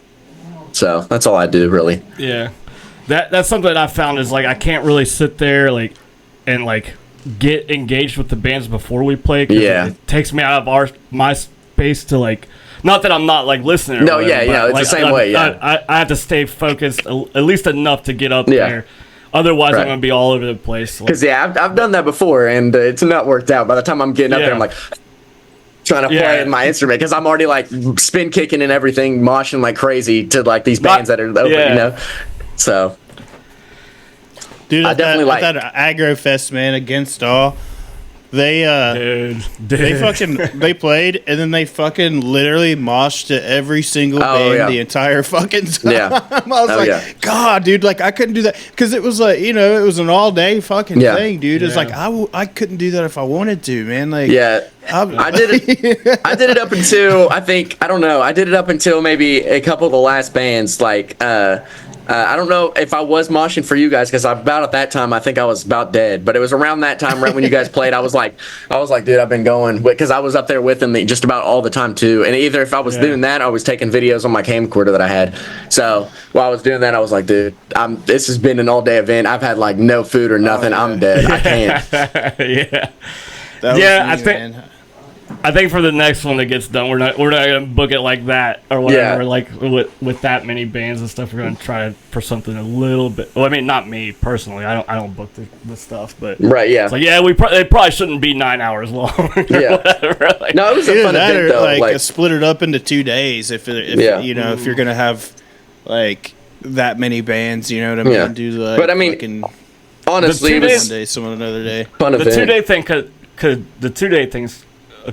So that's all I do, really.
Yeah. That's something that I found is like I can't really sit there and get engaged with the bands before we play.
Yeah,
it takes me out of my space to like. Not that I'm not like listening.
No, whatever, it's like, the same way. Yeah,
I have to stay focused at least enough to get up there. Otherwise, I'm gonna be all over the place.
Because I've done that before and it's not worked out. By the time I'm getting up there, I'm like trying to play my instrument because I'm already like spin kicking and everything, moshing like crazy to like these bands that are open, So,
dude,
I definitely
like that Aggro Fest, man, Against All. They they played and then they fucking literally moshed to every single band the entire fucking time.
Yeah.
I was God, dude, like I couldn't do that because it was like it was an all day fucking thing, dude. It's like I couldn't do that if I wanted to, man. Like
I did it. I did it up until I did it up until maybe a couple of the last bands. Like I don't know if I was moshing for you guys because about at that time I think I was about dead. But it was around that time right when you guys played. I was like, dude, I've been going because I was up there with them just about all the time too. And either if I was doing that, I was taking videos on my camcorder that I had. So while I was doing that, I was like, dude, this has been an all day event. I've had like no food or nothing. I'm dead. I can't.
I think for the next one that gets done, we're not gonna book it like that or whatever. Like with that many bands and stuff, we're gonna try for something a little bit. Well, I mean, not me personally. I don't book the stuff, but it's like they probably shouldn't be 9 hours long. Whatever. Like,
no, it was a fun event though.
Like split it up into 2 days if you're gonna have like that many bands, you know what I mean?
Yeah.
Do like,
but I mean, honestly,
it was one day, some another day.
Fun event.
The 2 day thing the 2 day things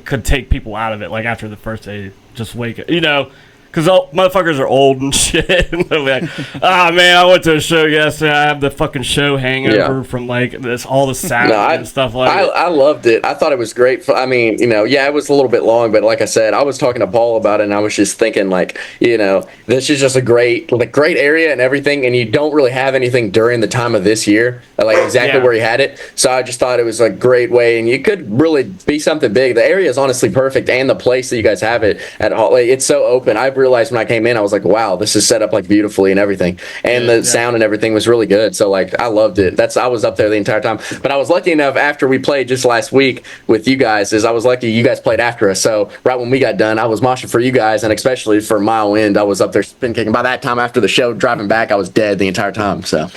could take people out of it, like after the first day, just wake up, because motherfuckers are old and shit. And they'll be like, man, I went to a show yesterday. I have the fucking show hangover from like all the sound and stuff like that.
I loved it. I thought it was great. I mean, it was a little bit long, but like I said, I was talking to Paul about it, and I was just thinking, like, this is just a great area and everything, and you don't really have anything during the time of this year, like exactly where he had it. So I just thought it was a great way, and you could really be something big. The area is honestly perfect, and the place that you guys have it at, it's so open. I realized when I came in, I was like, wow, this is set up like beautifully and everything, and the sound and everything was really good. So like I loved it. I was up there the entire time. But I was lucky enough after we played just last week with you guys, I was lucky you guys played after us. So right when we got done, I was moshing for you guys, and especially for Mile Wind, I was up there spin kicking. By that time after the show, driving back, I was dead the entire time. So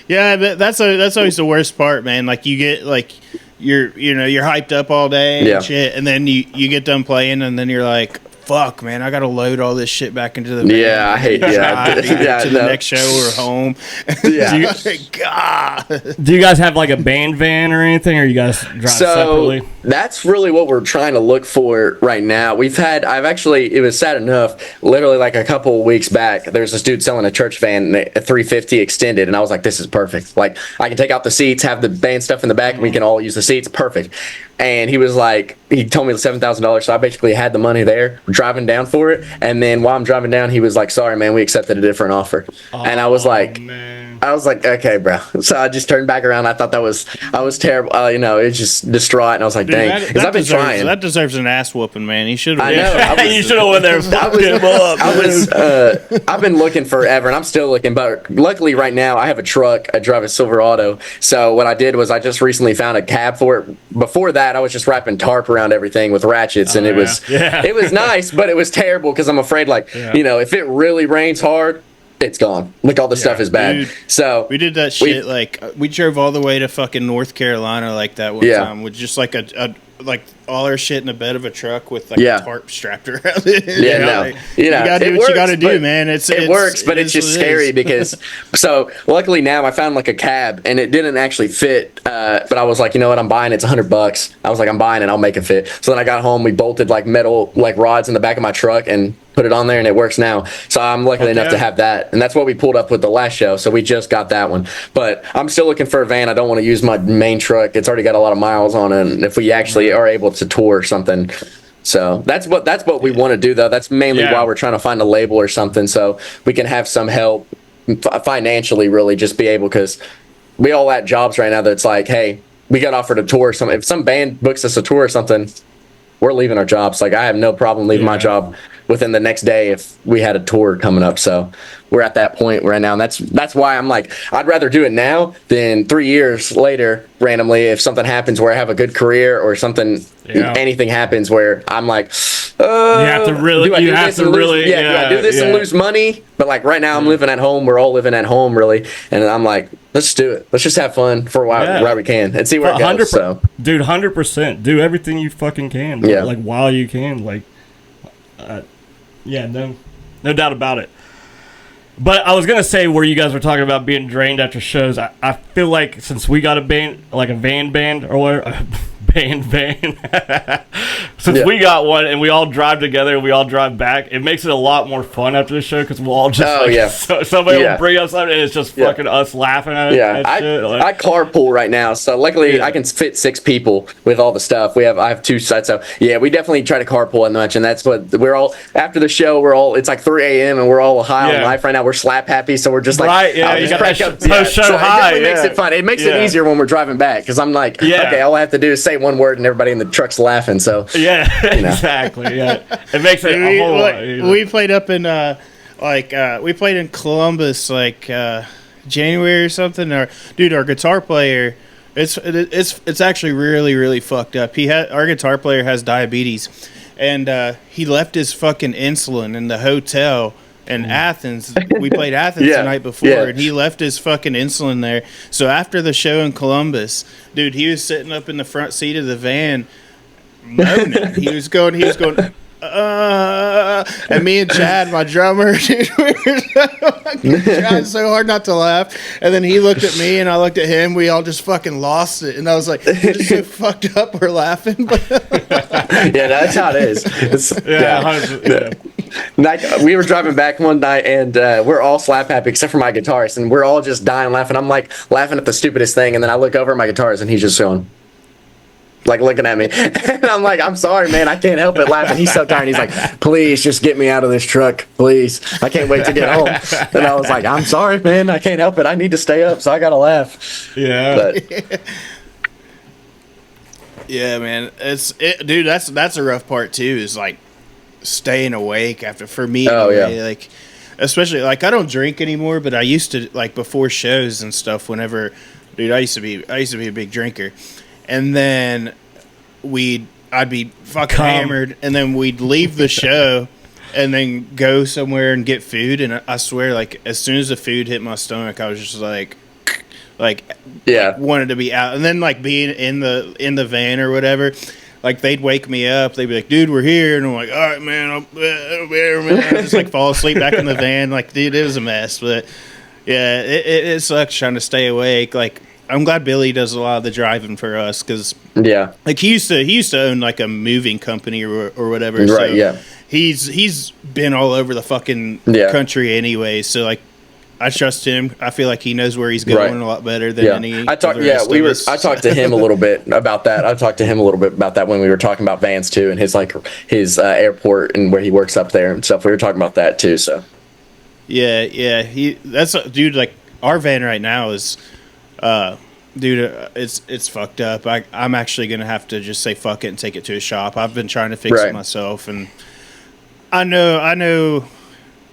that's always the worst part, man. Like you get like you're hyped up all day and shit, and then you get done playing, and then you're like, fuck, man, I gotta load all this shit back into the van.
I hate
to the next show or home. God.
Do you guys have like a band van or anything, or you guys drive separately?
That's really what we're trying to look for right now. It was sad enough, literally like a couple of weeks back, there's this dude selling a church van, a 350 extended, and I was like, this is perfect. Like, I can take out the seats, have the band stuff in the back, and we can all use the seats. Perfect. And he was like, he told me $7,000, so I basically had the money there, driving down for it. And then while I'm driving down, he was like, sorry, man, we accepted a different offer. And I was like, okay, bro. So I just turned back around. I thought I was terrible. It's just distraught. And I was like, dang, because I've been trying.
That deserves an ass whooping, man. He should have.
I know.
You should have went there and fucked him up.
I've been looking forever, and I'm still looking. But luckily, right now, I have a truck. I drive a Silverado. So what I did was I just recently found a cab for it. Before that, I was just wrapping tarp around everything with ratchets, and it was nice, but it was terrible because I'm afraid, if it really rains hard, it's gone. Like all the stuff is bad.
Dude,
so
we did that shit. We drove all the way to fucking North Carolina like that one time with just like a all our shit in the bed of a truck with like
Yeah.
a tarp strapped around it.
Yeah, no.
Like, you gotta do what you gotta do, man. It
works, but it's just scary because. So luckily now I found like a cab and it didn't actually fit. But I was like, you know what? I'm buying it. It's $100. I was like, I'm buying it. I'll make it fit. So then I got home. We bolted like metal like rods in the back of my truck and put it on there, and it works now. So I'm lucky enough to have that, and that's what we pulled up with the last show. So we just got that one. But I'm still looking for a van. I don't want to use my main truck. It's already got a lot of miles on it. And if we actually are able to tour something. So that's what we want to do, though. That's mainly why we're trying to find a label or something, so we can have some help financially, really, just be able, because we all at jobs right now that's like, hey, we got offered a tour or something. If some band books us a tour or something, we're leaving our jobs. Like, I have no problem leaving my job within the next day if we had a tour coming up. So we're at that point right now, and that's why I'm like, I'd rather do it now than 3 years later randomly if something happens where I have a good career or something, anything happens where I'm like,
you have to really, do I
do this and lose money? But like right now I'm living at home. We're all living at home, really, and I'm like, let's do it. Let's just have fun for a while while we can and see where it goes. So,
dude, 100%, do everything you fucking can. Like while you can, like, no doubt about it. But I was gonna say, where you guys were talking about being drained after shows, I feel like since we got a band, like a band or whatever, since we got one and we all drive together and we all drive back, it makes it a lot more fun after the show because we'll all just somebody will bring us something and it's just fucking us laughing at it.
I carpool right now, so luckily I can fit 6 people with all the stuff. I have 2 sets, so we definitely try to carpool as much, and that's what we're all after the show. It's like 3 a.m. and we're all high on life right now. We're slap happy, so we're just like,
you got
crank up.
Post-show
so
high.
It makes it fun. It makes it easier when we're driving back because I'm like, okay, all I have to do is say one word and everybody in the truck's laughing. So
exactly. It makes it a whole lot.
We played up in we played in Columbus like January or something. Our guitar player, it's actually really, really fucked up. Our guitar player has diabetes, and he left his fucking insulin in the hotel in Athens. We played Athens the night before, and he left his fucking insulin there. So after the show in Columbus, dude, he was sitting up in the front seat of the van moaning. He was going, and me and Chad, my drummer, dude, we were trying so hard not to laugh. And then he looked at me and I looked at him. We all just fucking lost it. And I was like, we're just so fucked up, we're laughing.
That's how it is. We were driving back one night and we're all slap happy except for my guitarist, and we're all just dying laughing. I'm like laughing at the stupidest thing, and then I look over at my guitarist and he's just going, like, looking at me, and I'm like, I'm sorry, man, I can't help it laughing. He's so tired. He's like, please just get me out of this truck, please. I can't wait to get home. And I was like, I'm sorry, man, I can't help it. I need to stay up, so I gotta laugh.
Yeah, man, dude. That's a rough part too. Is like staying awake for me. Like, especially like I don't drink anymore, but I used to, like, before shows and stuff. Whenever, dude, I used to be a big drinker. And then I'd be fucking hammered, and then we'd leave the show and then go somewhere and get food. And I swear, like, as soon as the food hit my stomach, I was just like wanted to be out. And then, like, being in the van or whatever, like, they'd wake me up. They'd be like, dude, we're here. And I'm like, all right, man, I'll be here, man. I just, like, fall asleep back in the van. Like, dude, it was a mess. But, yeah, it sucks trying to stay awake. Like, I'm glad Billy does a lot of the driving for us because, like, he used to own like a moving company or whatever.
Right.
So
yeah.
He's been all over the fucking country anyway. So, like, I trust him. I feel like he knows where he's going a lot better than any.
I talked to him a little bit about that. I talked to him a little bit about that when we were talking about vans too, and his airport and where he works up there and stuff. We were talking about that too. So. Yeah.
Dude. Like, our van right now is. Dude, it's fucked up. I'm actually gonna have to just say fuck it and take it to a shop. I've been trying to fix it myself, and I know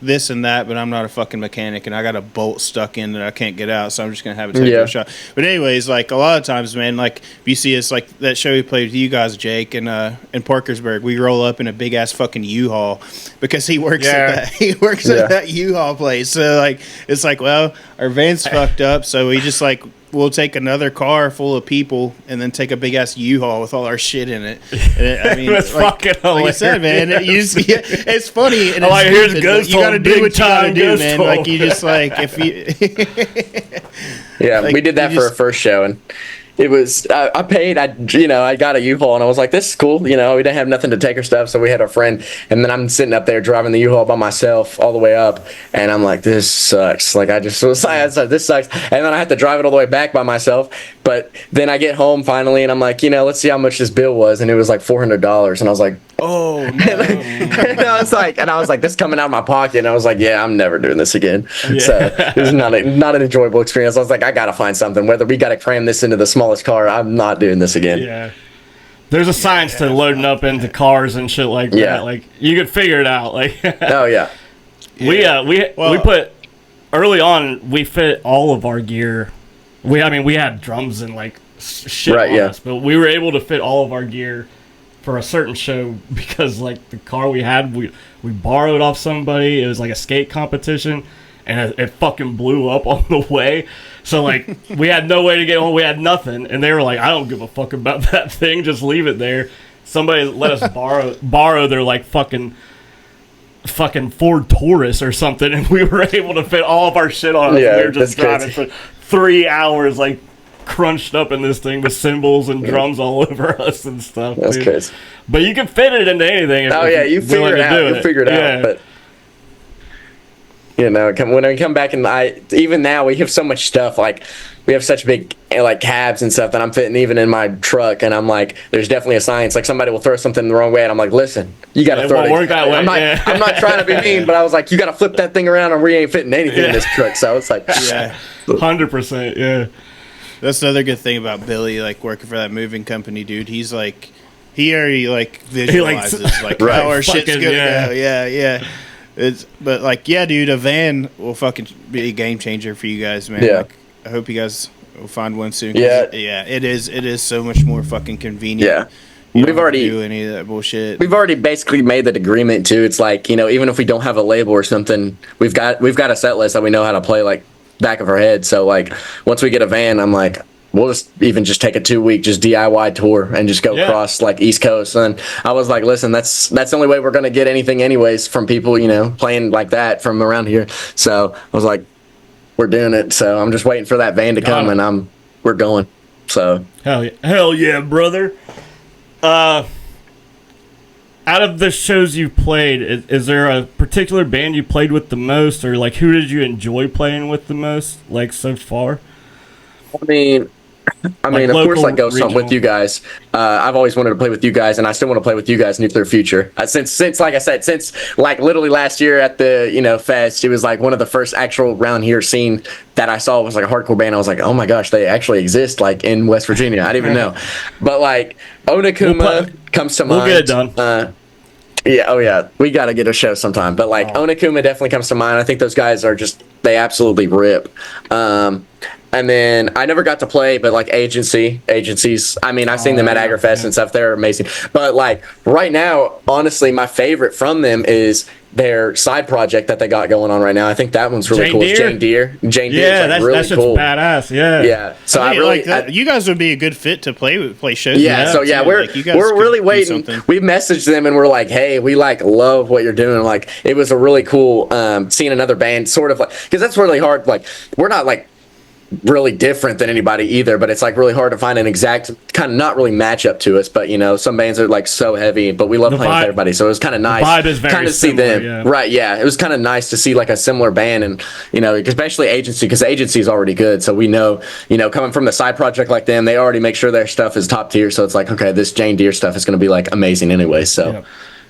this and that, but I'm not a fucking mechanic, and I got a bolt stuck in that I can't get out, so I'm just gonna have it taken to a shop. But anyways, like, a lot of times, man, like, if you see us, like that show we played with you guys, Jake, in Parkersburg, we roll up in a big ass fucking U-Haul because he works at that U-Haul place. So, like, it's like, well, our van's fucked up, so we just, like, we'll take another car full of people and then take a big ass U-Haul with all our shit in it. And I mean,
That's fucking hilarious.
Like I said, man, it's funny. And
like, here's Ghost
you got to
Hole,
do what you got to
big
do,
time
man.
Ghost
Like you just like if you.
Yeah,
Like,
we did that for our first show, and it was I paid. I got a U-Haul, and I was like, this is cool. We didn't have nothing to take our stuff, so we had our friend, and then I'm sitting up there driving the U-Haul by myself all the way up, and I'm like, this sucks. Like I said, this sucks, and then I had to drive it all the way back by myself. But then I get home finally, and I'm like, let's see how much this bill was, and it was like $400, and I was like,
oh no.
and I was like, this coming out of my pocket, and I was like, yeah, I'm never doing this again.
Yeah.
So it was not an enjoyable experience. I was like, I gotta find something. Whether we gotta cram this into the smallest car, I'm not doing this again.
Yeah. There's a science to loading up into cars and shit like that. Like you could figure it out. Like
oh yeah.
We put early on. We fit all of our gear. We had drums and like shit on us, but we were able to fit all of our gear for a certain show because like the car we had, we borrowed off somebody. It was like a skate competition, and it fucking blew up on the way. So like we had no way to get home. We had nothing, and they were like, I don't give a fuck about that thing. Just leave it there. Somebody let us borrow their like fucking Ford Taurus or something, and we were able to fit all of our shit on it. We were just driving for 3 hours, like crunched up in this thing with cymbals and drums all over us and stuff.
That's
dude.
crazy.
But you can fit it into anything.
You figure it out. You figure it out. But when I come back, and even now we have so much stuff. Like we have such big like cabs and stuff that I'm fitting even in my truck, and I'm like, there's definitely a science. Like somebody will throw something the wrong way, and I'm like, listen, you got to throw it.
Work that way.
I'm not trying to be mean, but I was like, you got to flip that thing around, or we ain't fitting anything in this truck. So it's like,
100%, yeah.
That's another good thing about Billy, like working for that moving company, dude. He's like, he already like visualizes like how our shit's gonna go. Yeah. But like, yeah, dude, a van will fucking be a game changer for you guys, man.
Yeah.
Like, I hope you guys will find one soon.
Yeah.
It is so much more fucking convenient.
Yeah.
You don't have to do any of that bullshit.
We've already basically made that agreement too. It's like, even if we don't have a label or something, we've got a set list that we know how to play like back of our head. So like once we get a van, I'm like, we'll just take a 2-week just DIY tour and just go across like East Coast. And I was like, listen, that's the only way we're gonna get anything anyways from people, playing like that from around here. So I was like, we're doing it. So I'm just waiting for that van to come, and we're going. So
hell yeah, brother. Out of the shows you've played, is there a particular band you played with the most, or like who did you enjoy playing with the most, like so far?
I mean,
Like
of course,
local,
go something with
regional.
you guys. I've always wanted to play with you guys, and I still want to play with you guys, Nuclear Future. Since like I said, since like literally last year at the fest, it was like one of the first actual round here scene that I saw was like a hardcore band. I was like, oh my gosh, they actually exist like in West Virginia. I didn't even know, but like Onakuma comes to mind.
We'll get it done.
We got to get a show sometime. But like Onakuma definitely comes to mind. I think those guys are they absolutely rip. And then I never got to play, but like agencies. I mean, I've seen them at Agrifest and stuff. They're amazing. But like right now, honestly, my favorite from them is their side project that they got going on right now. I think that one's really cool. Jane Deere. Jane Deere is like really cool.
Badass. Yeah.
Yeah. So I really
like you guys would be a good fit to play shows.
Yeah. So yeah, we're really waiting. We messaged them and we're like, hey, we like love what you're doing. Like it was a really cool seeing another band sort of like, because that's really hard. Like we're not like really different than anybody either, but it's like really hard to find an exact kind of not really match up to us. But some bands are like so heavy, but we love playing with everybody, so it was kind of nice kind of see them. Right, yeah, it was kind of nice to see like a similar band, and especially agency, because agency is already good, so we know coming from the side project like them, they already make sure their stuff is top tier, so it's like, okay, this Jane Deere stuff is going to be like amazing anyway. So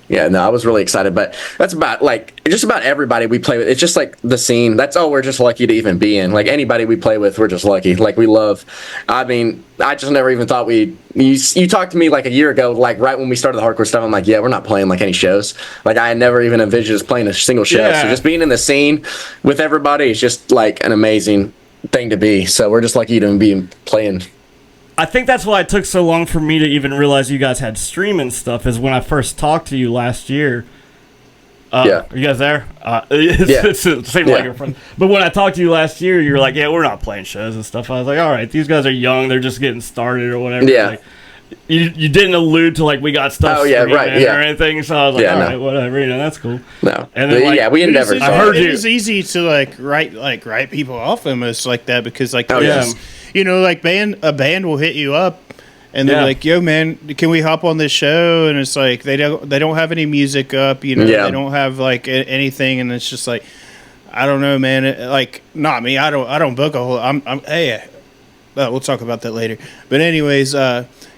yeah, no, I was really excited, but that's about like just about everybody we play with. It's just like the scene. That's all we're just lucky to even be in. Like anybody we play with, we're just lucky. Like we love. I mean, I just never even thought you talked to me like a year ago, like right when we started the hardcore stuff. I'm like, yeah, we're not playing like any shows. Like I had never even envisioned us playing a single show.
Yeah.
So just being in the scene with everybody is just like an amazing thing to be. So we're just lucky to be playing.
I think that's why it took so long for me to even realize you guys had streaming stuff, is when I first talked to you last year.
Yeah.
Are you guys there?
Yeah.
It seemed like a friend. But when I talked to you last year, you were like, "Yeah, we're not playing shows and stuff." I was like, "All right, these guys are young; they're just getting started or whatever."
Yeah.
Like, you didn't allude to like we got stuff.
Oh, yeah, right, yeah.
Or anything. So I was like,
Yeah,
"All
no.
right, whatever. You know, that's cool."
No.
And then, like,
we never.
It's,
I heard
it
you.
is easy to write people off almost like that because like
Oh,
there's,
yeah.
you know, like a band will hit you up and they're
Yeah.
like, "Yo, man, can we hop on this show?" And it's like they don't have any music up, you know,
Yeah.
they don't have like anything, and it's just like, I don't know, man. Like, not me. I don't book a whole. Hey, we'll talk about that later. But anyways,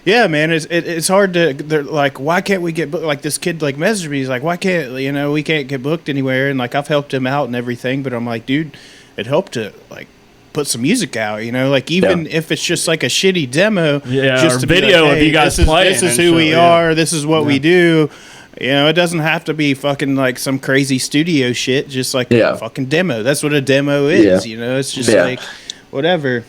yeah, man, it's hard to. They're like, why can't we get booked? Like this kid like messaged me. He's like, why can't we can't get booked anywhere? And like I've helped him out and everything, but I'm like, dude, it helped to like put some music out. You know, like even if it's just like a shitty demo,
Yeah,
just
or
to be
video
like,
of
hey,
you guys
this
playing
is
and
who we
shit, yeah.
are. This is what we do. You know, it doesn't have to be fucking like some crazy studio shit. Just like a fucking demo. That's what a demo is.
Yeah.
You know, it's just like whatever.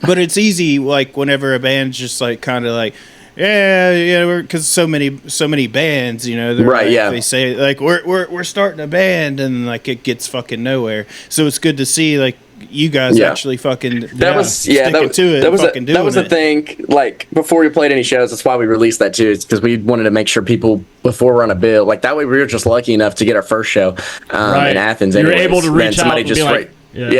But it's easy, like whenever a band's just like kind of like, because so many bands, you know, they're
Right,
like,
yeah.
they say like we're starting a band and like it gets fucking nowhere. So it's good to see like you guys actually fucking sticking to it.
That was
fucking doing
that was the
it.
thing. Like before we played any shows, that's why we released that too. It's because we wanted to make sure people before we're on a bill. Like that way, we were just lucky enough to get our first show in Athens.
You were
anyways.
able to reach
Then
out and be like,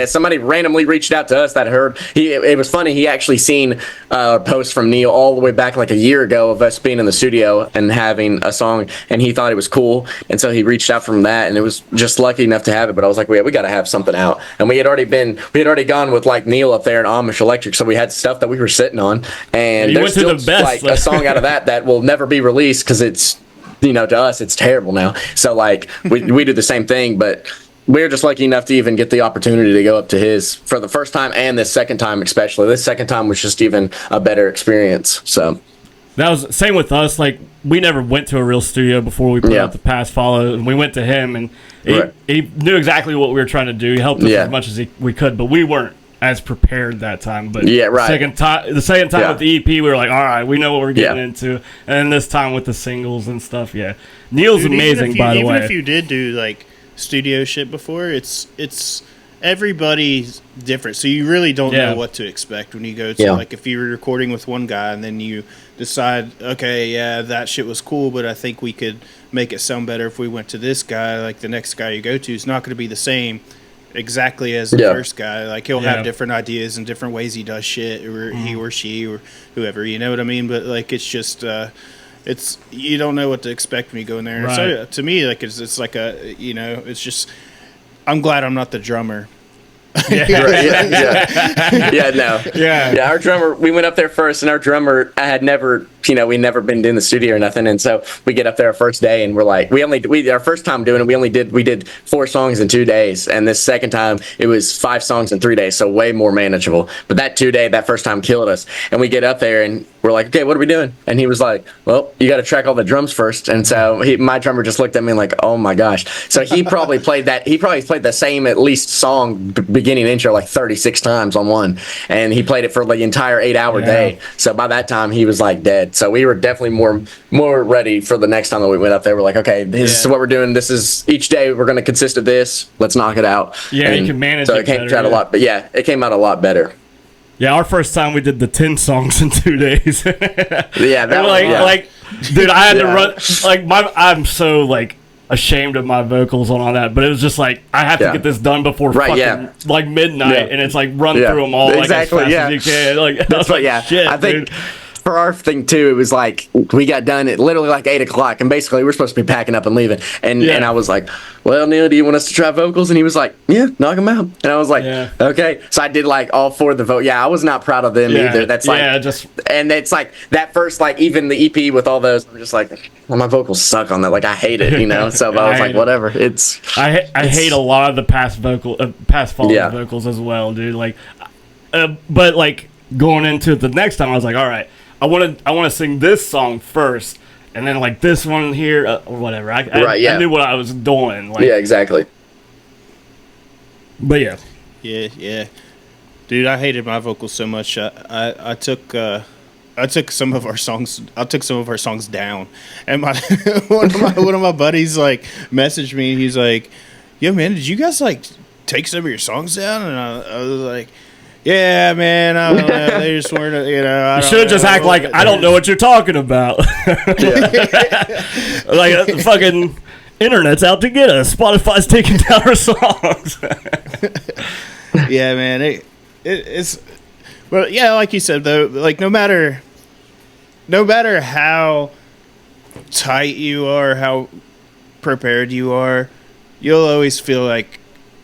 somebody randomly reached out to us that heard. It was funny. He actually seen a post from Neil all the way back like a year ago of us being in the studio and having a song, and he thought it was cool, and so he reached out from that, and it was just lucky enough to have it. But I was like, we got to have something out, and we had already gone with like Neil up there in Amish Electric, so we had stuff that we were sitting on, and
You
there's
went to
still
the best.
like a song out of that will never be released because it's, you know, to us it's terrible now. So like we do the same thing, but we're just lucky enough to even get the opportunity to go up to his for the first time, and this second time especially. This second time was just even a better experience. So
that was same with us. Like we never went to a real studio before we put out the Pass Follow, and we went to him, and he knew exactly what we were trying to do. He helped us as much as we could, but we weren't as prepared that time. But the second time with the EP, we were like, all right, we know what we're getting into. And then this time with the singles and stuff, Neil's
Dude,
amazing, by the way.
Even if you did do like studio shit before, it's everybody's different, so you really don't know what to expect when you go to like if you were recording with one guy and then you decide, okay, that shit was cool, but I think we could make it sound better if we went to this guy. Like the next guy you go to is not going to be the same exactly as the first guy. Like he'll have different ideas and different ways he does shit, or he or she or whoever, you know what I mean? But like it's just it's, you don't know what to expect when you go in there.
Right.
So to me, like it's like a, you know, it's just, I'm glad I'm not the drummer.
Our drummer, we went up there first, and our drummer, I had never, we never been in the studio or nothing, and so we get up there our first day, and we're like, our first time doing it, we did 4 songs in 2 days, and this second time it was 5 songs in 3 days, so way more manageable. But that first time killed us, and we get up there and we're like, okay, what are we doing? And he was like, well, you got to track all the drums first. And so my drummer just looked at me like, oh my gosh. So he probably played the same at least song beginning intro like 36 times on one, and he played it for the entire 8-hour day. So by that time he was like dead. So we were definitely more ready for the next time that we went up there. We're like, okay, this is what we're doing. This is each day we're going to consist of this. Let's knock it out.
Yeah, and you can manage
so it came out a lot, but it came out a lot better.
Yeah, our first time we did the 10 songs in 2 days.
Dude,
I had to run I'm so like ashamed of my vocals on all that, but it was just like I have to get this done before like midnight, and it's like run through them all like as fast as you can. Like that's like shit.
I think
dude.
For our thing too, it was like we got done at literally like 8 o'clock, and basically we're supposed to be packing up and leaving. And I was like, well, Neil, do you want us to try vocals? And he was like, yeah, knock them out. And I was like, okay. So I did like all 4 of the vote. Yeah, I was not proud of them either. That's like, and it's like that first, like even the EP with all those, I'm just like, well, my vocals suck on that. Like I hate it, So I was like, whatever.
I hate a lot of the past follow vocals as well, dude. Like, but like going into the next time, I was like, all right, I want to sing this song first, and then like this one here or whatever. I knew what I was doing. Like,
yeah, exactly.
But yeah,
dude, I hated my vocals so much. I took I took some of our songs down, and my one of my buddies like messaged me. And he's like, "Yo, man, did you guys like take some of your songs down?" And I was like, "Yeah, man, I don't know. They just weren't, you know."
You should just act like I don't know what you're talking about. Like the fucking internet's out to get us. Spotify's taking down our songs.
Yeah, man, it's. But yeah, like you said though, like no matter how tight you are, how prepared you are, you'll always feel like,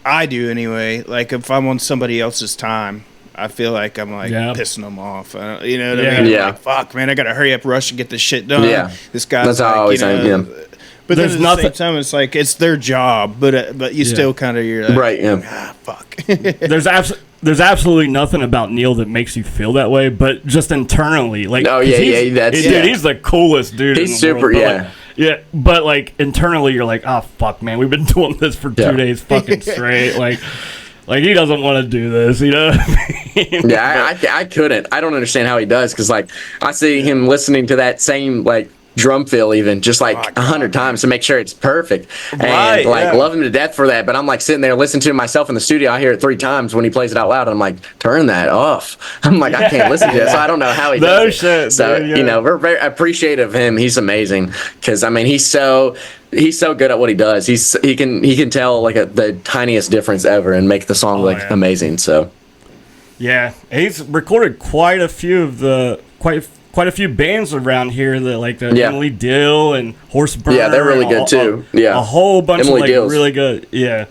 I do anyway, like if I'm on somebody else's time, I feel like I'm like pissing them off. You know what I mean?
Yeah.
Like, fuck, man, I gotta hurry up, rush, and get this shit done.
Yeah.
This guy's
That's
like,
how I always am.
But
There's
then at the same time, it's like it's their job, but you still kind of you're like,
right? Yeah.
Fuck.
There's absolutely nothing about Neil that makes you feel that way, but just internally, like,
Oh yeah, yeah.
dude, he's the coolest dude.
He's
in the
super,
world, but,
yeah.
like, yeah, but like internally, you're like, oh fuck, man, we've been doing this for 2 days fucking straight, like he doesn't want to do this, you know what I mean?
Yeah, I couldn't. I don't understand how he does, because like I see him listening to that same like drum fill even just like 100 times to make sure it's perfect, and love him to death for that. But I'm like sitting there listening to myself in the studio. I hear it 3 times when he plays it out loud, and I'm like, turn that off. I'm like, I can't listen to it, so I don't know how he does it.
Shit,
so
dude,
you know, we're very appreciative of him. He's amazing, because I mean he's so good at what he does. He can tell like the tiniest difference ever and make the song amazing. So
yeah, he's recorded quite a few quite a few bands around here that like the Emily Dill and Horseburn.
Yeah, they're really good too. A
whole bunch
Emily
of like
Dill's
really good. Yeah.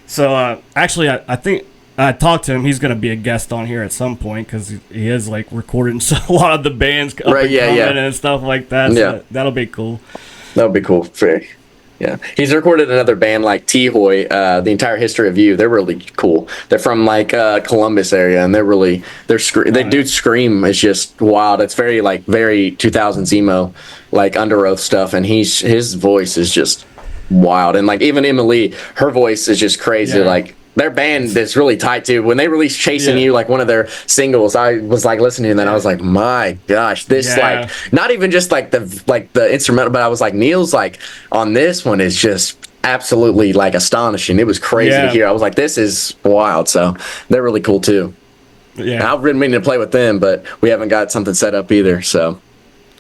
So actually, I think I talked to him. He's going to be a guest on here at some point because he is like recording a lot of the bands up and coming and stuff like that. So that'll be cool.
That'll be cool. Yeah, he's recorded another band like T-Hoy, The Entire History of You. They're really cool. They're from like Columbus area, and they do scream. It's just wild. It's very 2000s emo, like Under Oath stuff, and his voice is just wild. And like even Emily, her voice is just crazy. Like their band is really tight too. When they released Chasing You, like one of their singles, I was like listening, and then I was like, my gosh, this like not even just like the instrumental, but I was like, Neil's like on this one is just absolutely like astonishing. It was crazy to hear. I was like, this is wild. So they're really cool too. Yeah, and I've been meaning to play with them, but we haven't got something set up either. So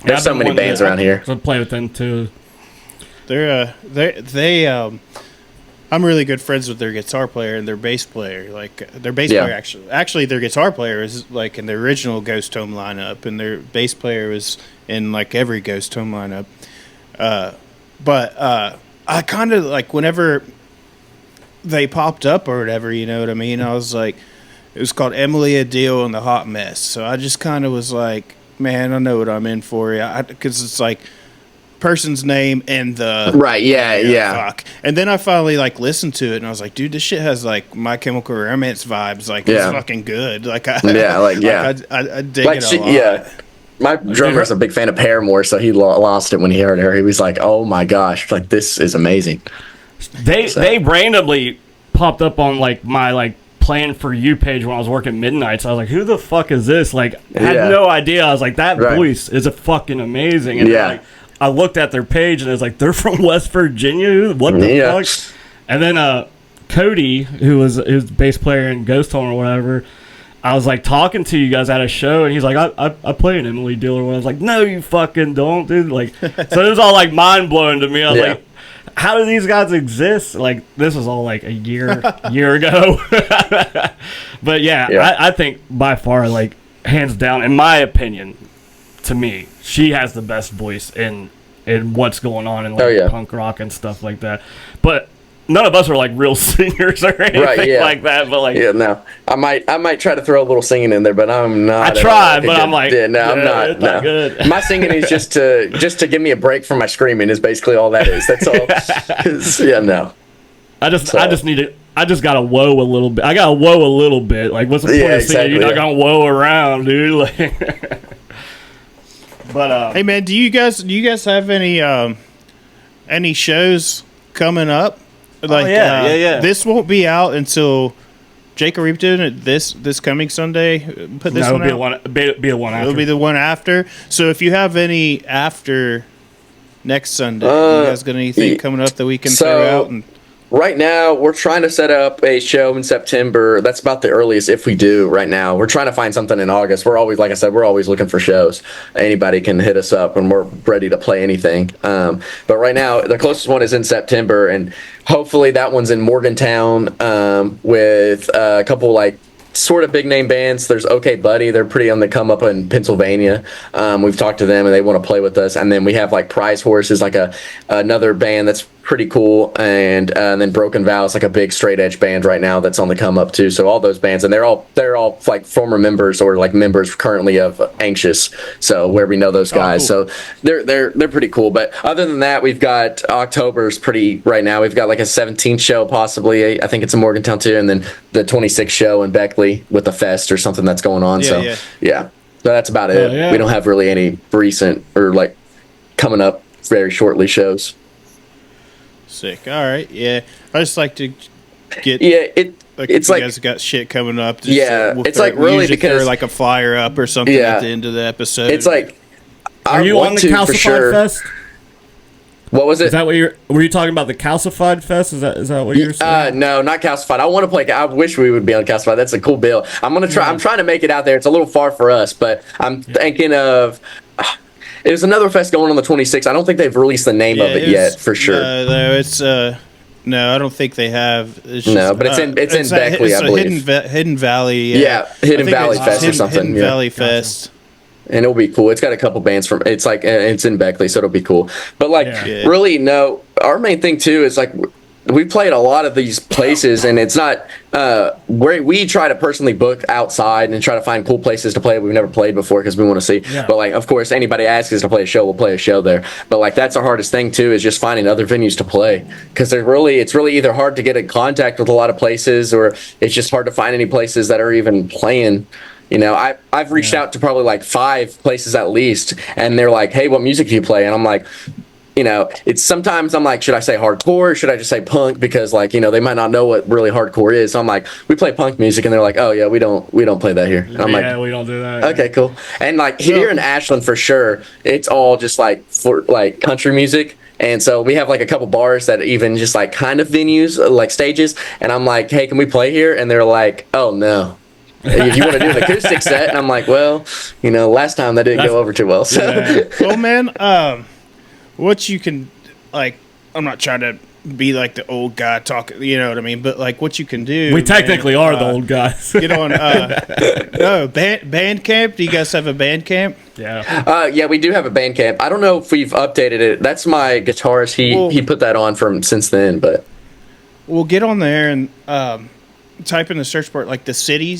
there's so many bands around here.
So play with them too.
I'm really good friends with their guitar player and their bass player. Like their bass player actually their guitar player is like in the original Ghost Home lineup, and their bass player was in like every Ghost Home lineup. But I kind of like whenever they popped up or whatever, you know what I mean? I was like, it was called Emily a Deal and the Hot Mess. So I just kind of was like, man, I know what I'm in for. Because it's like person's name and the fuck. And then I finally like listened to it, and I was like, dude, this shit has like My Chemical Romance vibes. Like it's fucking good. Like I dig it a lot.
Yeah, my drummer's a big fan of Paramore, so he lost it when he heard her. He was like, oh my gosh, like this is amazing.
They randomly popped up on like my like Plan For You page when I was working midnights. I was like, who the fuck is this? Like I had no idea. I was like, that voice is a fucking amazing. And like I looked at their page, and it was like, they're from West Virginia? What the fuck? And then Cody, who's bass player in Ghost Home or whatever, I was like talking to you guys at a show, and he's like, I play an Emily Diller one. I was like, no, you fucking don't, dude. Like, so it was all like mind blowing to me. I was like, how do these guys exist? Like, this was all like a year ago. But I think by far, like, hands down, in my opinion, to me, she has the best voice in what's going on in like punk rock and stuff like that. But none of us are like real singers or anything like that. But like,
no, I might try to throw a little singing in there, but I'm not.
I tried, but I'm like,
I'm not.
It's not good.
My singing is just to give me a break from my screaming. Is basically all that is. That's all. No.
I just gotta whoa a little bit. I gotta whoa a little bit. Like, what's the point of singing? You're not gonna whoa around, dude. Like. But
hey man, do you guys have any shows coming up? Like,
yeah.
This won't be out until Jake, are we doing it this coming Sunday? Put this one out?
Be the one after.
It'll be the one after. So if you have any after next Sunday, you guys got anything coming up that we can throw out? And
right now, we're trying to set up a show in September. That's about the earliest if we do right now. We're trying to find something in August. We're always, like I said, we're always looking for shows. Anybody can hit us up, and we're ready to play anything. But right now, the closest one is in September, and hopefully that one's in Morgantown with a couple, like, sort of big name bands. There's OK Buddy. They're pretty on the come up in Pennsylvania. We've talked to them, and they want to play with us. And then we have, like, Prize Horses, like another band that's pretty cool, and then Broken Vow is like a big straight edge band right now that's on the come up too. So all those bands, and they're all like former members or like members currently of Anxious, so where we know those guys. Cool. So they're pretty cool. But other than that, we've got October's pretty right now. We've got like a 17th show possibly. I think it's in Morgantown too, and then the 26th show in Beckley with a fest or something that's going on. So that's about it. We don't have really any recent or like coming up very shortly shows.
Sick. All right. Yeah. I just like to get.
It's like
you guys got shit coming up.
It's like really because
like a flyer up or something at the end of the episode.
It's like,
are you on the Calcified Fest?
What was it?
Is that what were you talking about the Calcified Fest? Is that what you're saying?
No, not Calcified. I want to play. I wish we would be on Calcified. That's a cool bill. I'm gonna try. I'm trying to make it out there. It's a little far for us, but I'm thinking of. There's another fest going on the 26th. I don't think they've released the name of it yet, for sure.
No, it's no, I don't think they have.
It's just, but it's in Beckley, I believe.
Hidden Valley.
Hidden Valley Fest or something.
Hidden Valley Fest.
And it'll be cool. It's got a couple bands from. It's like it's in Beckley, so it'll be cool. But like, really, no. Our main thing too is like. We played a lot of these places, and it's not where we try to personally book outside and try to find cool places to play we've never played before because we want to see. Yeah. But like, of course, anybody asks us to play a show, we'll play a show there. But like, that's the hardest thing too is just finding other venues to play because it's really either hard to get in contact with a lot of places or it's just hard to find any places that are even playing. You know, I've reached out to probably like 5 places at least, and they're like, "Hey, what music do you play?" And I'm like. You know, it's sometimes I'm like, should I say hardcore or should I just say punk? Because like, you know, they might not know what really hardcore is. So I'm like, we play punk music, and they're like, oh yeah, we don't play that here. And I'm like,
we don't do that.
Okay, cool. And like here in Ashland for sure, it's all just like for like country music. And so we have like a couple bars that even just like kind of venues, like stages. And I'm like, hey, can we play here? And they're like, oh no. If you want to do an acoustic set, and I'm like, well, you know, last time that didn't go over too well. So,
well, man, what you can, like, I'm not trying to be like the old guy talking, you know what I mean? But like, what you can do.
We technically are the old guys.
Get on, Bandcamp. Do you guys have a Bandcamp?
Yeah.
Yeah, we do have a Bandcamp. I don't know if we've updated it. That's my guitarist. He put that on from since then, but.
We'll get on there and type in the search bar like the city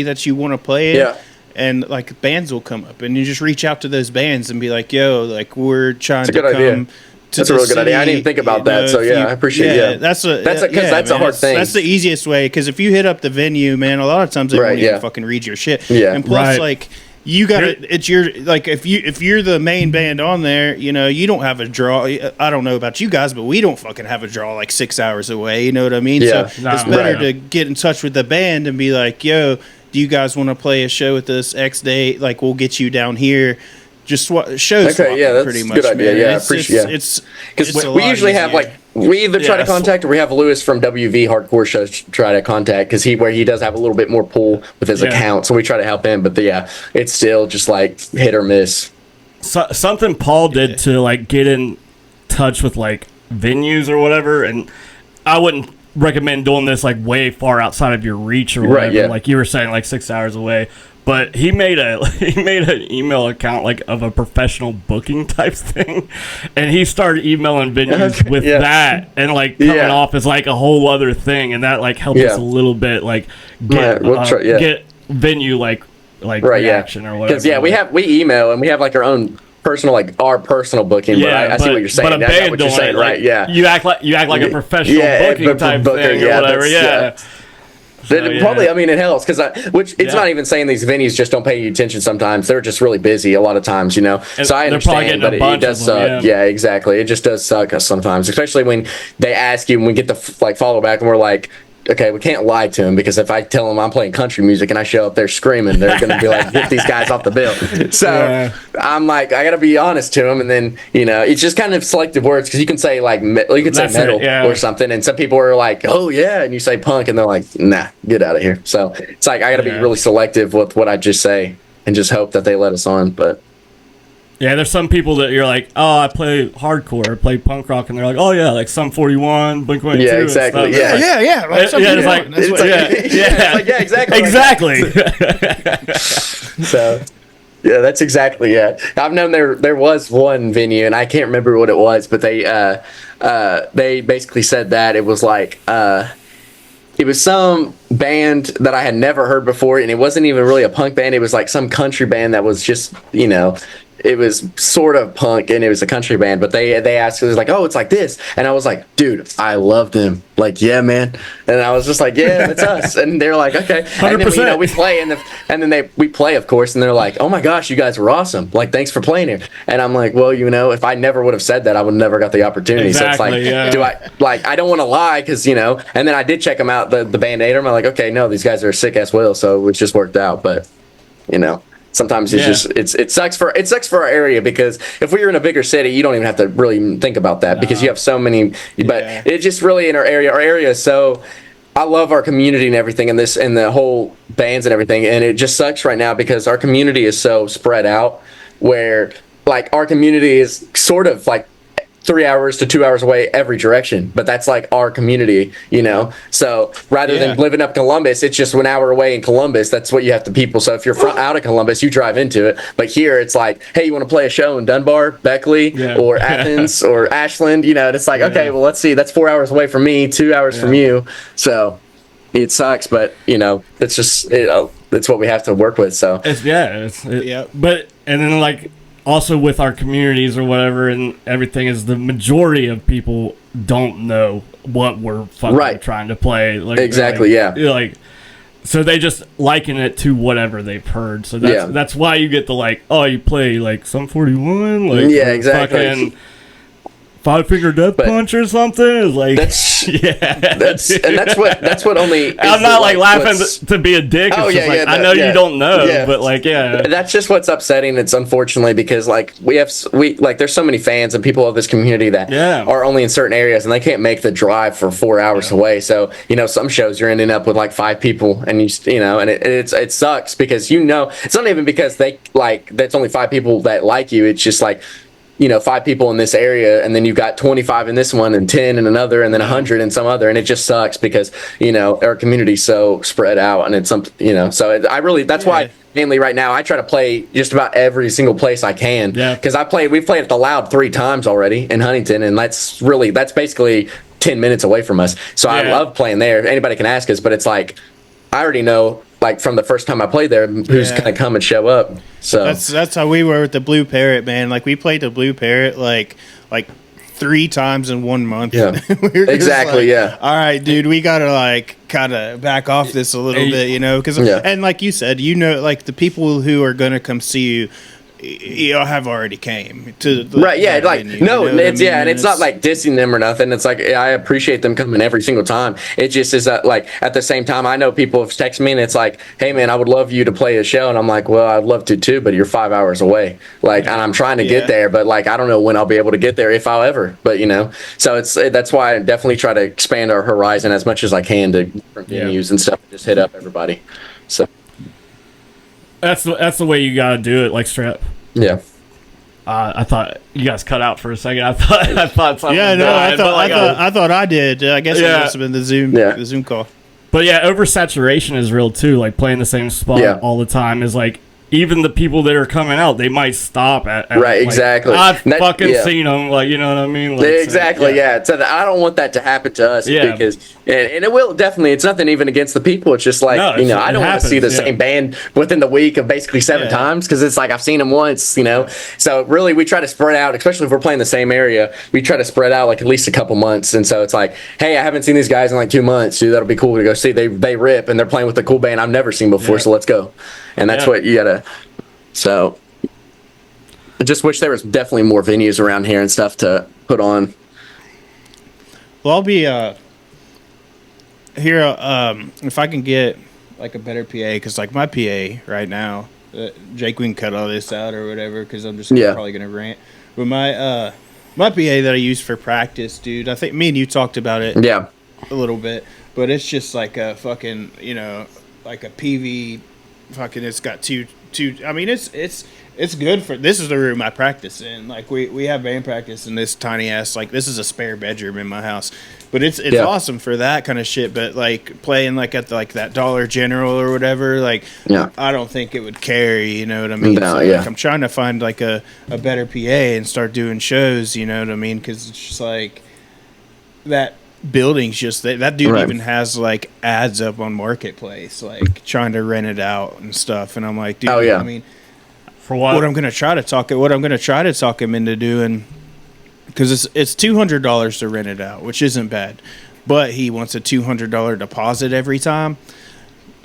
that you want to play in.
Yeah.
And like bands will come up, and you just reach out to those bands and be like, "Yo, like we're trying to come."
Idea. That's a really good idea. I didn't even think about that. So yeah, I appreciate it.
That's a hard thing. That's the easiest way because if you hit up the venue, man, a lot of times they won't even fucking read your shit.
Yeah.
And plus, like you got to, it's your like if you're the main band on there, you know, you don't have a draw. I don't know about you guys, but we don't fucking have a draw like 6 hours away. You know what I mean?
Yeah.
So it's better to get in touch with the band and be like, "Yo, do you guys want to play a show with us X date? Like, we'll get you down here." Just show swap,
that's
pretty
a
much.
good idea.
Man.
Yeah, it's because we usually have like we either try to contact or we have Lewis from WV Hardcore Shows try to contact because he does have a little bit more pull with his account, so we try to help him. But it's still just like hit or miss.
So, something Paul did to like get in touch with like venues or whatever, and I wouldn't recommend doing this like way far outside of your reach or whatever.
Right,
like you were saying, like 6 hours away. But he made an email account like of a professional booking type thing, and he started emailing venues with that, and like coming off as like a whole other thing, and that like helped us a little bit like get venue like reaction or whatever.
Because we email and we have like our own personal booking. But I see what you're saying.
But a band doing it, right?
Yeah,
you act like a professional booking type thing or whatever. Yeah.
Probably, I mean, it helps because it's not even saying these venues just don't pay you attention sometimes. They're just really busy a lot of times, you know. So I understand, but it does suck. Yeah, exactly. It just does suck us sometimes, especially when they ask you and we get the follow back and we're like, okay, we can't lie to them, because if I tell them I'm playing country music and I show up there screaming, they're going to be like, get these guys off the bill. So I'm like, I got to be honest to them. And then, it's just kind of selective words, because you can say like, you could say metal or something. And some people are like, oh yeah. And you say punk and they're like, nah, get out of here. So it's like, I got to be really selective with what I just say and just hope that they let us on. But
yeah, there's some people that you're like, oh, I play hardcore, I play punk rock, and they're like, oh yeah, like Sum 41, Blink-182.
Yeah, exactly.
Like, yeah. Like,
exactly.
So, yeah, that's exactly it. I've known there was one venue, and I can't remember what it was, but they basically said that it was like it was some band that I had never heard before, and it wasn't even really a punk band. It was like some country band that was just, it was sort of punk, and it was a country band, but they asked, it was like, oh, it's like this. And I was like, dude, I love them. Like, yeah, man. And I was just like, yeah, that's us. And they're like, okay. 100%. And then, we play, and then we play, of course, and they're like, oh my gosh, you guys were awesome. Like, thanks for playing here. And I'm like, well, if I never would have said that, I would never got the opportunity.
Exactly,
so it's like, I don't want to lie, because, and then I did check them out, the band Atom. I'm like, okay, no, these guys are sick as well. So it just worked out. But, sometimes it's just it sucks for our area, because if we were in a bigger city, you don't even have to really think about that, because you have so many. But it just really, in our area is so. I love our community and everything, and the whole bands and everything, and it just sucks right now because our community is so spread out, where like our community is sort of like 3 hours to 2 hours away every direction, but that's like our community, so rather than living up Columbus, it's just 1 hour away in Columbus. That's what you have to people. So if you're out of Columbus, you drive into it, but here it's like, hey, you want to play a show in Dunbar, Beckley, or Athens or Ashland, and it's like, okay, well, let's see, that's 4 hours away from me, 2 hours from you. So it sucks, but it's just it's what we have to work with. So
but and then like also with our communities or whatever and everything, is the majority of people don't know what we're fucking trying to play. Like,
exactly,
like, so they just liken it to whatever they've heard. So that's why you get the like, oh, you play like Sum 41, like
exactly.
Fucking Five Finger Death Punch or something. Is like
that's what only.
I'm not like laughing to be a dick. It's I know you don't know, but like
that's just what's upsetting. It's unfortunately because like we there's so many fans and people of this community that are only in certain areas, and they can't make the drive for 4 hours away. So some shows you're ending up with like 5 people, and and it sucks because it's not even because they like that's only 5 people that like you. It's just like 5 people in this area, and then you've got 25 in this one, and 10 in another, and then 100 in some other, and it just sucks because our community's so spread out, and it's so that's why mainly right now I try to play just about every single place I can, because we've played at the Loud 3 times already in Huntington, and that's basically 10 minutes away from us. So I love playing there. Anybody can ask us, but it's like I already know, like from the first time I played there, who's gonna come and show up. So
that's how we were with the Blue Parrot, man. Like we played the Blue Parrot like 3 times in 1 month.
Yeah, exactly. All
right, dude, we gotta like kind of back off this a little bit, because and like you said, like the people who are gonna come see you. Have already came to
venue, and it's not like dissing them or nothing. It's like I appreciate them coming every single time. It just is that like at the same time I know people have texted me and it's like, hey man, I would love you to play a show, and I'm like, well, I'd love to too, but you're 5 hours away, like, and I'm trying to get there, but like I don't know when I'll be able to get there, if I'll ever, but so that's why I definitely try to expand our horizon as much as I can to different venues and stuff, just hit up everybody. So
that's the way you gotta do it, like Strap.
Yeah.
I thought you guys cut out for a second. I thought something.
Yeah, no, I thought I did. I guess it must have been the Zoom call.
But yeah, oversaturation is real too. Like playing the same spot all the time is like, even the people that are coming out, they might stop at
right, like, exactly.
I've fucking seen them, like, you know what I mean? Like,
exactly, So I don't want that to happen to us because, and it will definitely. It's nothing even against the people. It's just like I don't want to see the same band within the week of basically 7 times, because it's like I've seen them once, So really, we try to spread out, especially if we're playing the same area. We try to spread out like at least a couple months, and so it's like, hey, I haven't seen these guys in like 2 months, dude. That'll be cool to go see. They rip, and they're playing with a cool band I've never seen before. So let's go. And that's what you gotta. So I just wish there was definitely more venues around here and stuff to put on.
Well, I'll be here, if I can get like a better PA, because like my PA right now, Jake, we can cut all this out or whatever, because I'm just probably gonna rant. But my PA that I use for practice, dude, I think me and you talked about it, a little bit, but it's just like a fucking, like a PV, fucking. It's got two. I mean, it's good for. This is the room I practice in. Like we have band practice in this tiny ass. Like this is a spare bedroom in my house, but it's awesome for that kind of shit. But like playing like at that Dollar General or whatever, like I don't think it would carry. You know what I mean?
No,
like, I'm trying to find like a better PA and start doing shows. You know what I mean? Because it's just like that building's just that dude even has like ads up on Marketplace, like trying to rent it out and stuff. And I'm like, dude, I mean.
For what?
What I'm gonna try to talk him into doing, because it's $200 to rent it out, which isn't bad, but he wants a $200 deposit every time.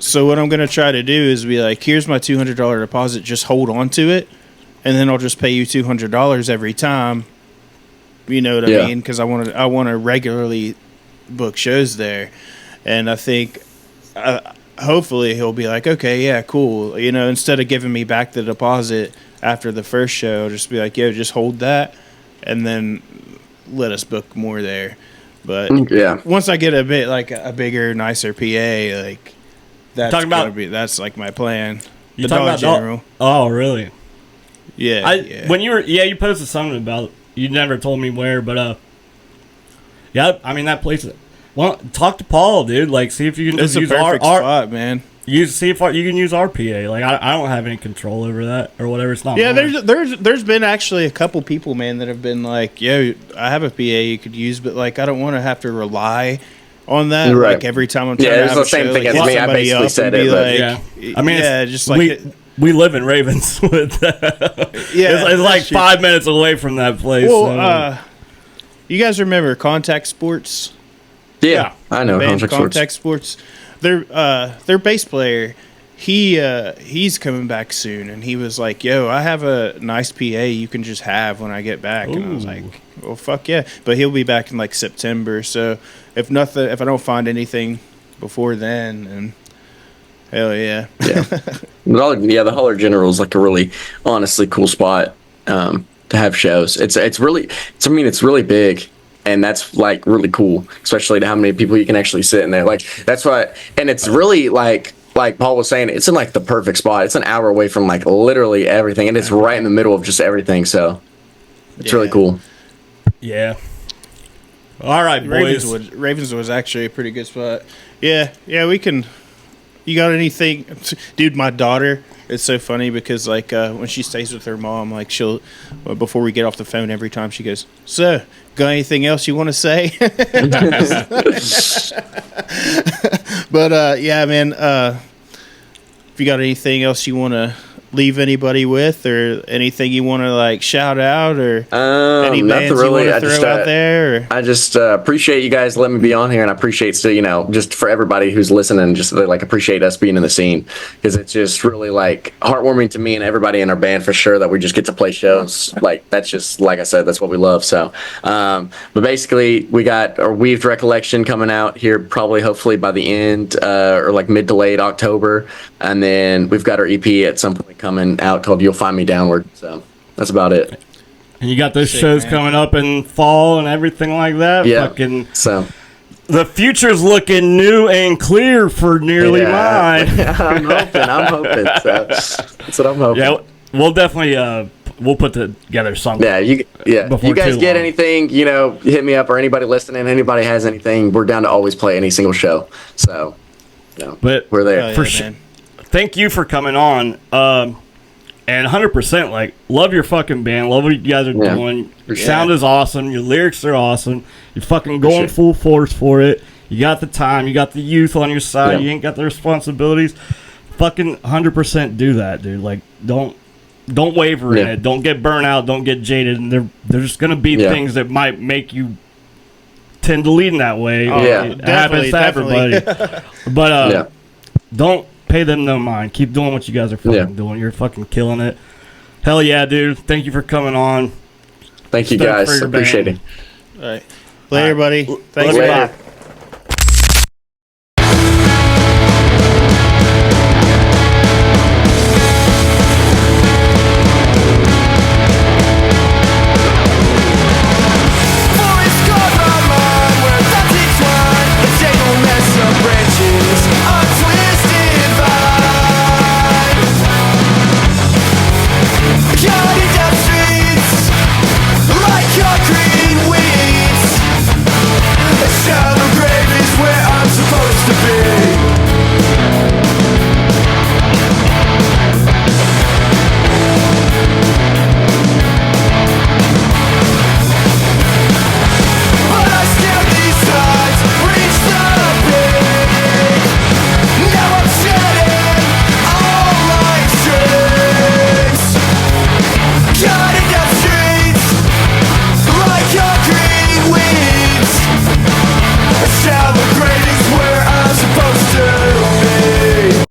So what I'm gonna try to do is be like, here's my $200 deposit, just hold on to it, and then I'll just pay you $200 every time. You know what I mean? Because I want to regularly book shows there, and I think. Hopefully he'll be like, okay, yeah, cool. Instead of giving me back the deposit after the first show, just be like, yo, just hold that, and then let us book more there. But once I get a bit like a bigger, nicer PA, like that's like my plan.
You talking about General? Oh, really?
Yeah.
When you posted something about. You never told me where, but I mean that place. Well, talk to Paul, dude. Like, see if you can
use our spot, man.
See if you can use our PA. Like, I don't have any control over that or whatever. It's not.
Yeah, there's been actually a couple people, man, that have been like, yo, I have a PA you could use, but like, I don't want to have to rely on that. Right. Like every time I'm trying to have a show,
it's the same thing
like,
as me. I basically said it.
Like, I mean,
just like
we live in Ravenswood. It's like 5 minutes away from that place.
Well, you guys remember Contact Sports?
Yeah, I know
Contact Sports. Their bass player, he's coming back soon, and he was like, "Yo, I have a nice PA you can just have when I get back." Ooh. And I was like, "Well, fuck yeah!" But he'll be back in like September, so if I don't find anything before then, and hell yeah,
the Dollar General is like a really honestly cool spot to have shows. It's really big. And that's like really cool, especially to how many people you can actually sit in there. Like that's why, and it's really like Paul was saying, it's in like the perfect spot. It's an hour away from like literally everything, and it's right in the middle of just everything. So it's really cool.
Yeah. All right, boys.
Ravenswood was actually a pretty good spot. Yeah, we can. You got anything, dude? My daughter. It's so funny because like when she stays with her mom, like before we get off the phone, every time she goes, "So, got anything else you want to say?" But yeah, man. If you got anything else you want to leave anybody with, or anything you want to like shout out, or any bands really, you want to throw out there? Or?
I just appreciate you guys letting me be on here, and I appreciate still, just for everybody who's listening, just like appreciate us being in the scene, because it's just really like heartwarming to me and everybody in our band for sure that we just get to play shows. Like that's just like I said, that's what we love. So, but basically we got our Weaved Recollection coming out here probably hopefully by the end or like mid to late October, and then we've got our EP at some point coming out called You'll Find Me Downward. So that's about it.
And you got those shows coming up in fall and everything like that.
Yeah.
So the future's looking new and clear for Nearly Mine.
I'm hoping. So that's what I'm hoping.
Yeah, we'll definitely we'll put together something.
You guys get anything, hit me up, or anybody listening, anybody has anything, we're down to always play any single show. So,
but
we're there
for sure. Thank you for coming on. And 100%, like, love your fucking band. Love what you guys are doing. Your sound is awesome. Your lyrics are awesome. You're fucking going full force for it. You got the time. You got the youth on your side. Yeah. You ain't got the responsibilities. Fucking 100% do that, dude. Like, don't waver in it. Don't get burnt out. Don't get jaded. And there's going to be things that might make you tend to lean that way. It happens to everybody. But don't pay them no mind. Keep doing what you guys are fucking doing. You're fucking killing it. Hell yeah, dude. Thank you for coming on.
Thank you, guys. Appreciate it.
All right. Later, buddy. Thanks a lot.